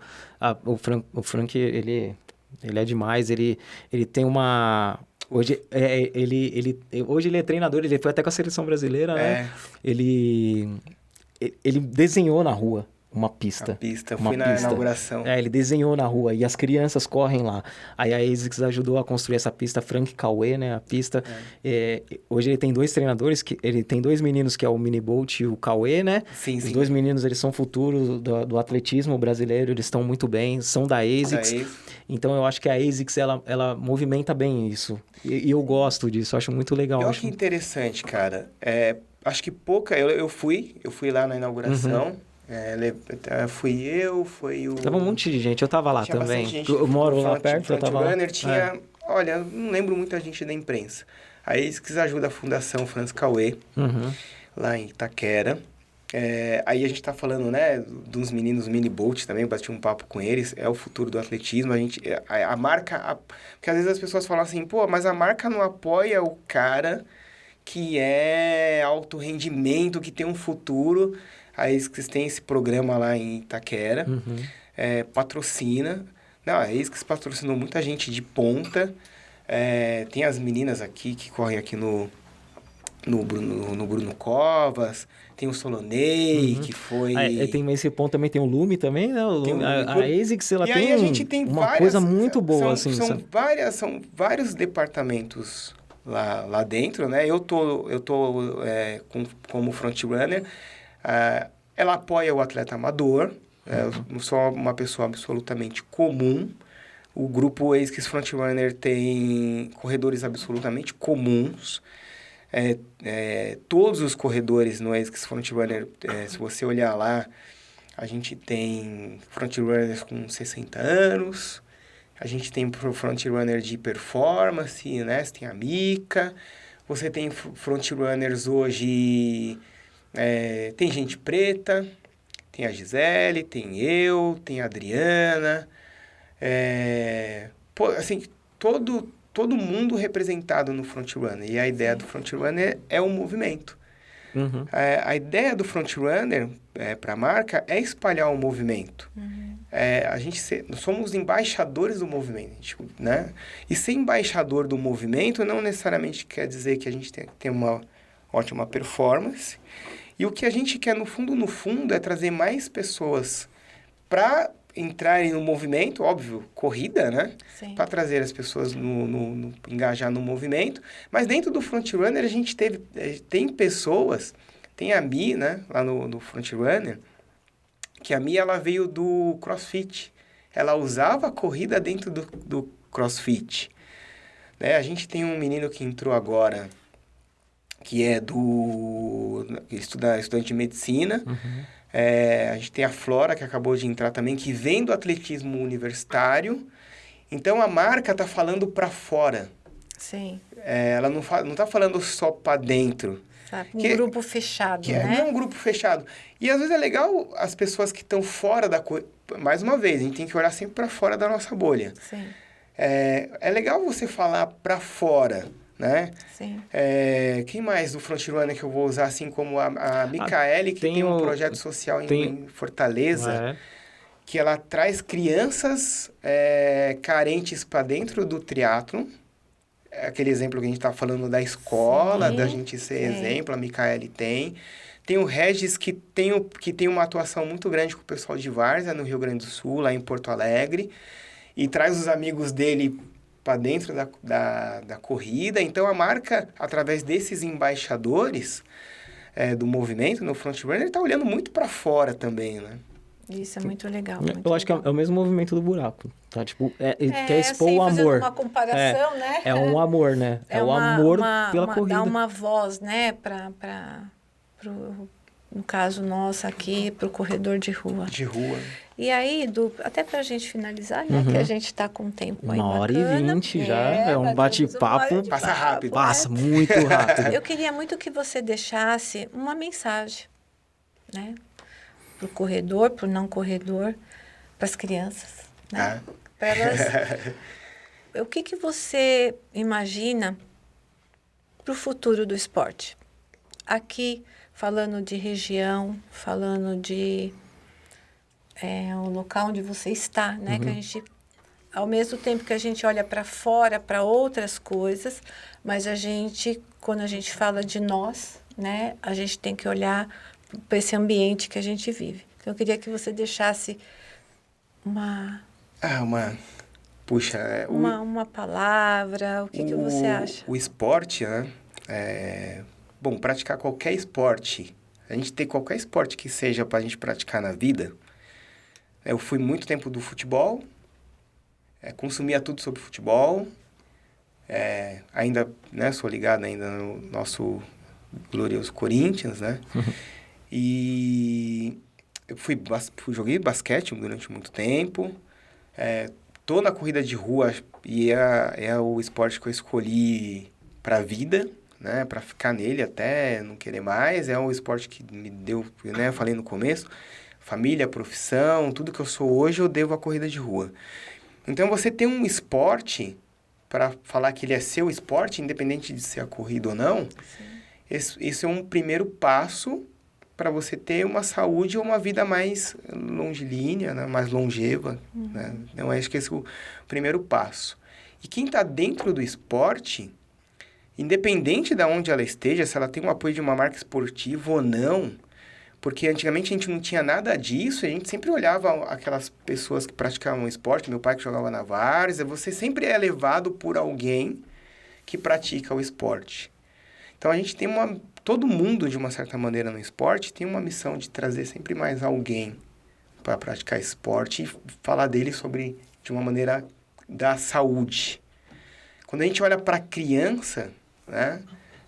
Frank, ele é demais, ele tem uma... Hoje ele é treinador, ele foi até com a seleção brasileira, né? Ele desenhou na rua uma pista. Fui na inauguração. Ele desenhou na rua e as crianças correm lá. Aí a ASICS ajudou a construir essa pista, Frank Cauê, né? A pista. Hoje ele tem 2 treinadores, ele tem 2 meninos, que é o Mini Bolt e o Cauê, né? Sim. Os 2 meninos, eles são futuros do atletismo brasileiro, eles estão muito bem, são da ASICS. Então eu acho que a ASICS, ela movimenta bem isso. E eu gosto disso, eu acho muito legal. Olha que interessante, cara. Acho que pouca... Eu fui lá na inauguração. Foi o... Tava um monte de gente, eu tava lá também. Gente, eu moro lá perto, eu tava lá. Olha, não lembro muita gente da imprensa. Aí eles que ajuda a Fundação Franz Cauê, lá em Itaquera. Aí a gente tá falando, né, dos meninos Mini Bolt também, bati um papo com eles, é o futuro do atletismo, a marca... Porque às vezes as pessoas falam assim, pô, mas a marca não apoia o cara que é alto rendimento, que tem um futuro... A ASICS tem esse programa lá em Itaquera, patrocina. Não, a ASICS patrocinou muita gente de ponta. Tem as meninas aqui que correm aqui no Bruno Covas. Tem o Solonei, que foi... Tem esse ponto também, tem o Lume também, né? A ASICS, ela tem, a gente tem uma coisa muito boa, assim. São vários departamentos lá dentro, né? Eu tô como frontrunner. Ela apoia o atleta amador, eu sou uma pessoa absolutamente comum. O grupo ASICS Frontrunner tem corredores absolutamente comuns. Todos os corredores no ASICS Frontrunner, se você olhar lá, a gente tem frontrunners com 60 anos, a gente tem frontrunner de performance, né? Você tem a Mica, você tem frontrunners hoje... tem gente preta, tem a Gisele, tem eu, tem a Adriana. Assim, todo mundo representado no frontrunner. E a ideia do frontrunner é o movimento. A ideia do frontrunner para a marca é espalhar o movimento. Nós somos embaixadores do movimento, né? E ser embaixador do movimento não necessariamente quer dizer que a gente tem que ter uma ótima performance. E o que a gente quer, no fundo, é trazer mais pessoas para entrarem no movimento, óbvio, corrida, né? Para trazer as pessoas engajar no movimento. Mas dentro do frontrunner, a gente tem pessoas, tem a Mi, né? Lá no frontrunner, que a Mi, ela veio do CrossFit. Ela usava a corrida dentro do CrossFit. Né? A gente tem um menino que entrou agora... que é estudante de medicina. A gente tem a Flora, que acabou de entrar também, que vem do atletismo universitário Então, a marca tá falando para fora. Sim. Ela não tá falando só para dentro. Sabe? Grupo fechado, né? Não é um grupo fechado. E às vezes é legal as pessoas que estão fora da... Mais uma vez, a gente tem que olhar sempre para fora da nossa bolha. Sim. É legal você falar para fora, né? Sim. Quem mais do Frontrunner que eu vou usar, assim como a Micaele, que tem um projeto social em Fortaleza, que ela traz crianças carentes para dentro do triatlon. Aquele exemplo que a gente está falando da escola, Sim, da gente ser exemplo, a Micaele tem. Tem o Regis, que tem uma atuação muito grande com o pessoal de Várzea, no Rio Grande do Sul, lá em Porto Alegre, e traz os amigos dele para dentro da corrida. Então, a marca, através desses embaixadores do movimento, no Frontrunner, está olhando muito para fora também, né? Isso é muito legal. Eu acho que é o mesmo movimento do buraco, tá? Tipo, quer expor o amor. Uma comparação, né? É um amor, né? É o amor pela corrida. Dar uma voz, né? No caso nosso aqui, para o corredor de rua. De rua. E aí, até para a gente finalizar, né? Que a gente está com um tempo aí 1h20 já, é um bate-papo. Passa rápido. Passa muito rápido. Eu queria muito que você deixasse uma mensagem, né? Para o corredor, para o não corredor, para as crianças, né? Para elas... O que você imagina para o futuro do esporte? Aqui, falando de região, falando de o local onde você está, né? Que a gente, ao mesmo tempo que a gente olha para fora, para outras coisas, mas quando a gente fala de nós, né? A gente tem que olhar para esse ambiente que a gente vive. Então, eu queria que você deixasse uma palavra, o que você acha? O esporte, né? Bom, praticar qualquer esporte, a gente ter qualquer esporte que seja para a gente praticar na vida. Eu fui muito tempo do futebol, consumia tudo sobre futebol, ainda, né, sou ligado ainda no nosso glorioso Corinthians, né? E eu joguei basquete durante muito tempo, tô na corrida de rua e é o esporte que eu escolhi para a vida, né, para ficar nele até não querer mais. É um esporte que me deu, né, eu falei no começo, família, profissão, tudo que eu sou hoje eu devo à corrida de rua. Então, você tem um esporte, para falar que ele é seu esporte, independente de ser a corrida ou não, esse é um primeiro passo para você ter uma saúde ou uma vida mais longilínea, né, mais longeva. Né? Então, acho que esse é o primeiro passo. E quem está dentro do esporte, independente de onde ela esteja, se ela tem um apoio de uma marca esportiva ou não, porque antigamente a gente não tinha nada disso, a gente sempre olhava aquelas pessoas que praticavam esporte, meu pai que jogava na várzea, você sempre é levado por alguém que pratica o esporte. Então, a gente tem todo mundo, de uma certa maneira, no esporte, tem uma missão de trazer sempre mais alguém para praticar esporte e falar dele de uma maneira da saúde. Quando a gente olha para a criança,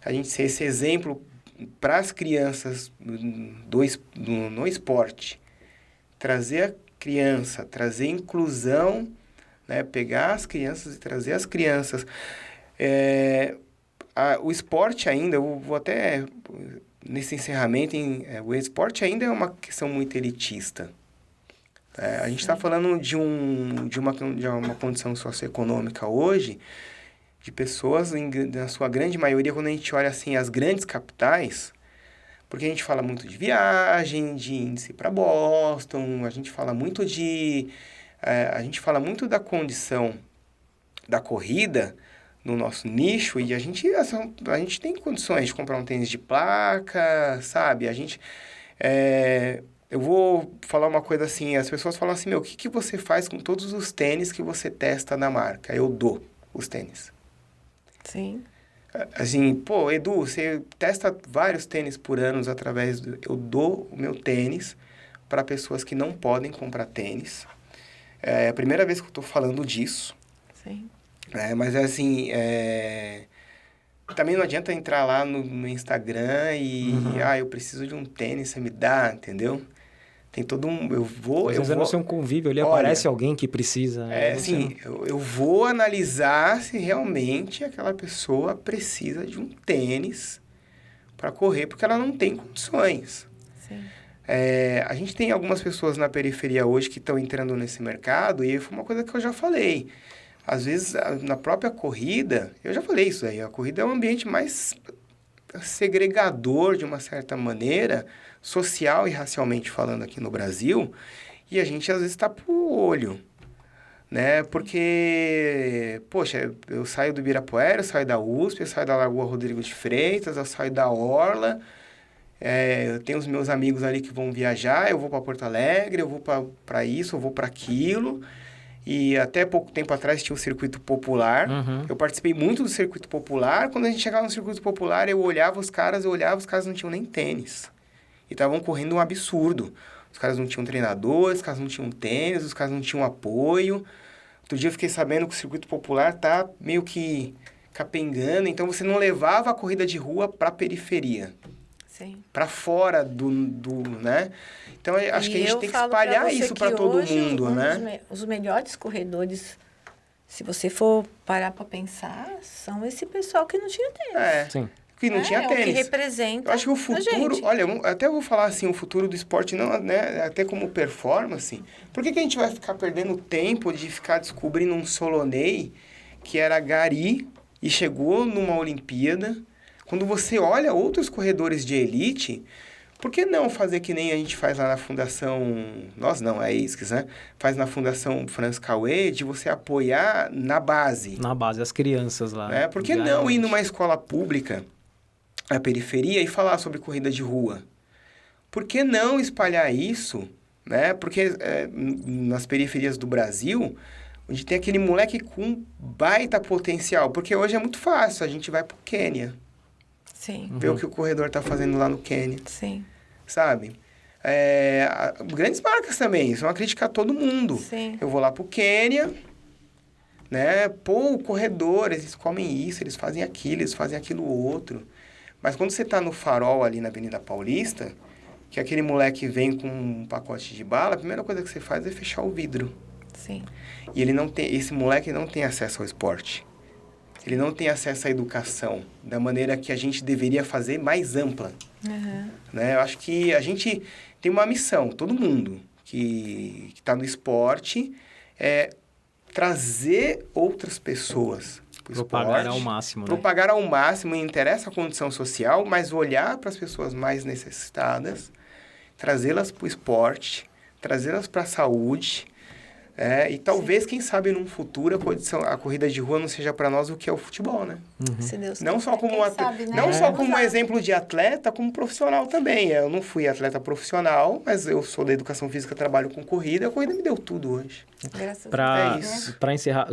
a gente ser esse exemplo para as crianças no esporte, trazer a criança, trazer inclusão, né? Pegar as crianças e trazer as crianças. O esporte ainda, eu vou até nesse encerramento, o esporte ainda é uma questão muito elitista. A gente está falando de uma condição socioeconômica hoje, de pessoas, na sua grande maioria, quando a gente olha assim as grandes capitais, porque a gente fala muito de viagem, de índice para Boston, a gente fala muito da condição da corrida no nosso nicho, e a gente tem condições de comprar um tênis de placa, sabe? Eu vou falar uma coisa assim, as pessoas falam assim, o que você faz com todos os tênis que você testa na marca? Eu dou os tênis. Sim. Assim, Edu, você testa vários tênis por ano eu dou o meu tênis para pessoas que não podem comprar tênis. É a primeira vez que eu estou falando disso. Sim. Mas assim, também não adianta entrar lá no Instagram e, eu preciso de um tênis, você me dá, entendeu? Tem todo um... Eu vou... Às vezes é no seu convívio, ali Olha, aparece alguém que precisa. Né? assim, eu vou analisar se realmente aquela pessoa precisa de um tênis para correr, porque ela não tem condições. Sim. A gente tem algumas pessoas na periferia hoje que estão entrando nesse mercado, e foi uma coisa que eu já falei. Às vezes, na própria corrida, eu já falei isso aí, a corrida é um ambiente mais segregador, de uma certa maneira, social e racialmente falando aqui no Brasil, e a gente às vezes está por olho, né? Porque, poxa, eu saio do Ibirapuera, eu saio da USP, eu saio da Lagoa Rodrigo de Freitas, eu saio da Orla, eu tenho os meus amigos ali que vão viajar, eu vou para Porto Alegre, eu vou para isso, eu vou para aquilo. E até pouco tempo atrás tinha o Circuito Popular. Uhum. Eu participei muito do Circuito Popular. Quando a gente chegava no Circuito Popular, eu olhava os caras não tinham nem tênis. E estavam correndo um absurdo. Os caras não tinham treinador, os caras não tinham tênis, os caras não tinham apoio. Outro dia eu fiquei sabendo que o Circuito Popular tá meio que capengando. Então, você não levava a corrida de rua para a periferia. Sim. Para fora do, né? Então, acho que a gente tem que espalhar isso para todo mundo, né? Os melhores corredores, se você for parar para pensar, são esse pessoal que não tinha tênis. Sim. Que não tinha É o que tênis. representa Eu acho que o a futuro... gente. Olha, até eu vou falar assim, o futuro do esporte, não, né, até como performance. Por que a gente vai ficar perdendo tempo de ficar descobrindo um Solonei que era gari e chegou numa Olimpíada? Quando você olha outros corredores de elite... Por que não fazer que nem a gente faz lá na Fundação... Nós não, é a ASICS, né? Faz na Fundação Franz Cauê, de você apoiar na base. Na base, as crianças lá. Né? Por que não ir numa escola pública, na periferia, e falar sobre corrida de rua? Por que não espalhar isso? Né? Porque nas periferias do Brasil, onde tem aquele moleque com baita potencial. Porque hoje é muito fácil, a gente vai pro Quênia. Sim. Ver o que o corredor tá fazendo lá no Quênia. Sim. Sabe? Grandes marcas também, isso é uma crítica a todo mundo. Sim. Eu vou lá pro Quênia, né? Pô, o corredor, eles comem isso, eles fazem aquilo, eles fazem aquilo outro. Mas quando você tá no Farol ali na Avenida Paulista, que aquele moleque vem com um pacote de bala, a primeira coisa que você faz é fechar o vidro. Sim. E esse moleque não tem acesso ao esporte. Ele não tem acesso à educação da maneira que a gente deveria fazer, mais ampla. Uhum. Né? Eu acho que a gente tem uma missão, todo mundo que está no esporte, trazer outras pessoas para o esporte. Propagar ao máximo, né? Propagar ao máximo, não interessa a condição social, mas olhar para as pessoas mais necessitadas, trazê-las para o esporte, trazê-las para a saúde. E talvez, quem sabe, num futuro, a corrida de rua não seja para nós o que é o futebol, né? Se Deus Não quiser, só como, quem sabe, né? não só como exemplo de atleta, como profissional também. Eu não fui atleta profissional, mas eu sou da educação física, trabalho com corrida. A corrida me deu tudo hoje. Graças Pra, a Deus. né? pra encerrar,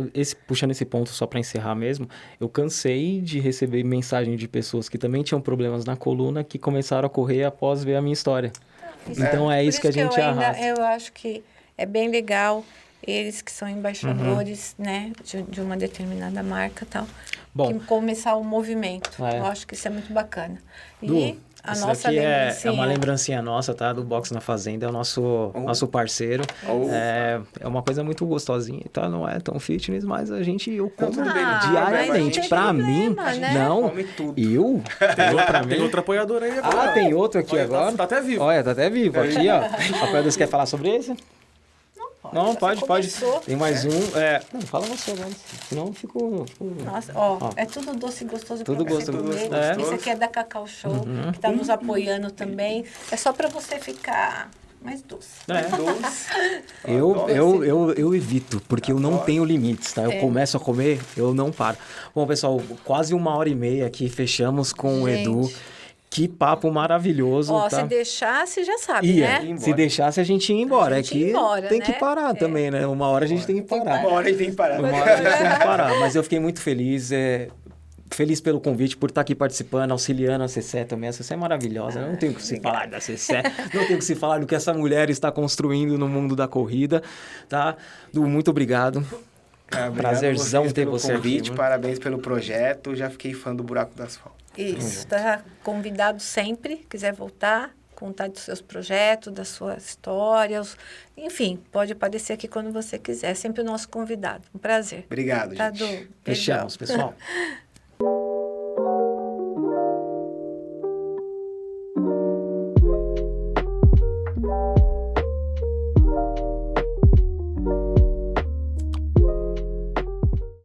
puxando esse ponto só para encerrar mesmo, eu cansei de receber mensagem de pessoas que também tinham problemas na coluna que começaram a correr após ver a minha história. Então é Por isso que a gente arrasta. Eu acho que é bem legal eles que são embaixadores, né, de uma determinada marca e tal, Bom, que começar o movimento. É. Eu acho que isso é muito bacana. E Du, a isso nossa daqui é lembrancinha... uma lembrancinha nossa, tá? Do Boxe na Fazenda, é o nosso parceiro. É uma coisa muito gostosinha, tá? Não é tão fitness, mas eu como tudo bem, diariamente. mas não Pra tem mim, problema, né? não. Come tudo. Eu? Pra Tem mim. outro apoiador aí agora. Tem outro aqui Olha, agora. Tá até vivo. Olha, tá até vivo. Aqui, ó. Apoiadores quer falar sobre esse? Não, você pode. começou. Tem mais um. Não, fala você agora. Senão eu fico... Nossa, ó, é tudo doce e gostoso Tudo pra você gostoso, comer. é. Esse aqui é da Cacau Show, que tá nos apoiando também. É só pra você ficar mais doce. Doce. Eu evito, porque eu não tenho limites, tá? Eu começo a comer, eu não paro. Bom, pessoal, quase 1h30 aqui, fechamos com o Gente. Edu. Que papo maravilhoso, Ó, tá? se deixasse, já sabe, Ia. né? Se deixasse, a gente ia embora. A gente ia Aqui embora, tem né? que parar também, né? Uma hora a gente tem que parar. Uma hora a gente tem que parar. Uma hora a gente tem que parar. Mas eu fiquei muito feliz. Feliz pelo convite, por estar aqui participando, auxiliando a Cecé também. A Cecé é maravilhosa. Não tenho o que se falar da Cecé. Não tenho o que se falar do que essa mulher está construindo no mundo da corrida, tá? Du, muito obrigado. Obrigado Prazerzão a vocês ter pelo você convite, aqui, mano. Parabéns pelo projeto. Já fiquei fã do Buraco do Asfalto. Isso, tá convidado sempre. Quiser voltar, contar dos seus projetos, da sua história, enfim, pode aparecer aqui quando você quiser. É sempre o nosso convidado. Um prazer. Obrigado, Tá, gente. Du? Fechamos, pessoal.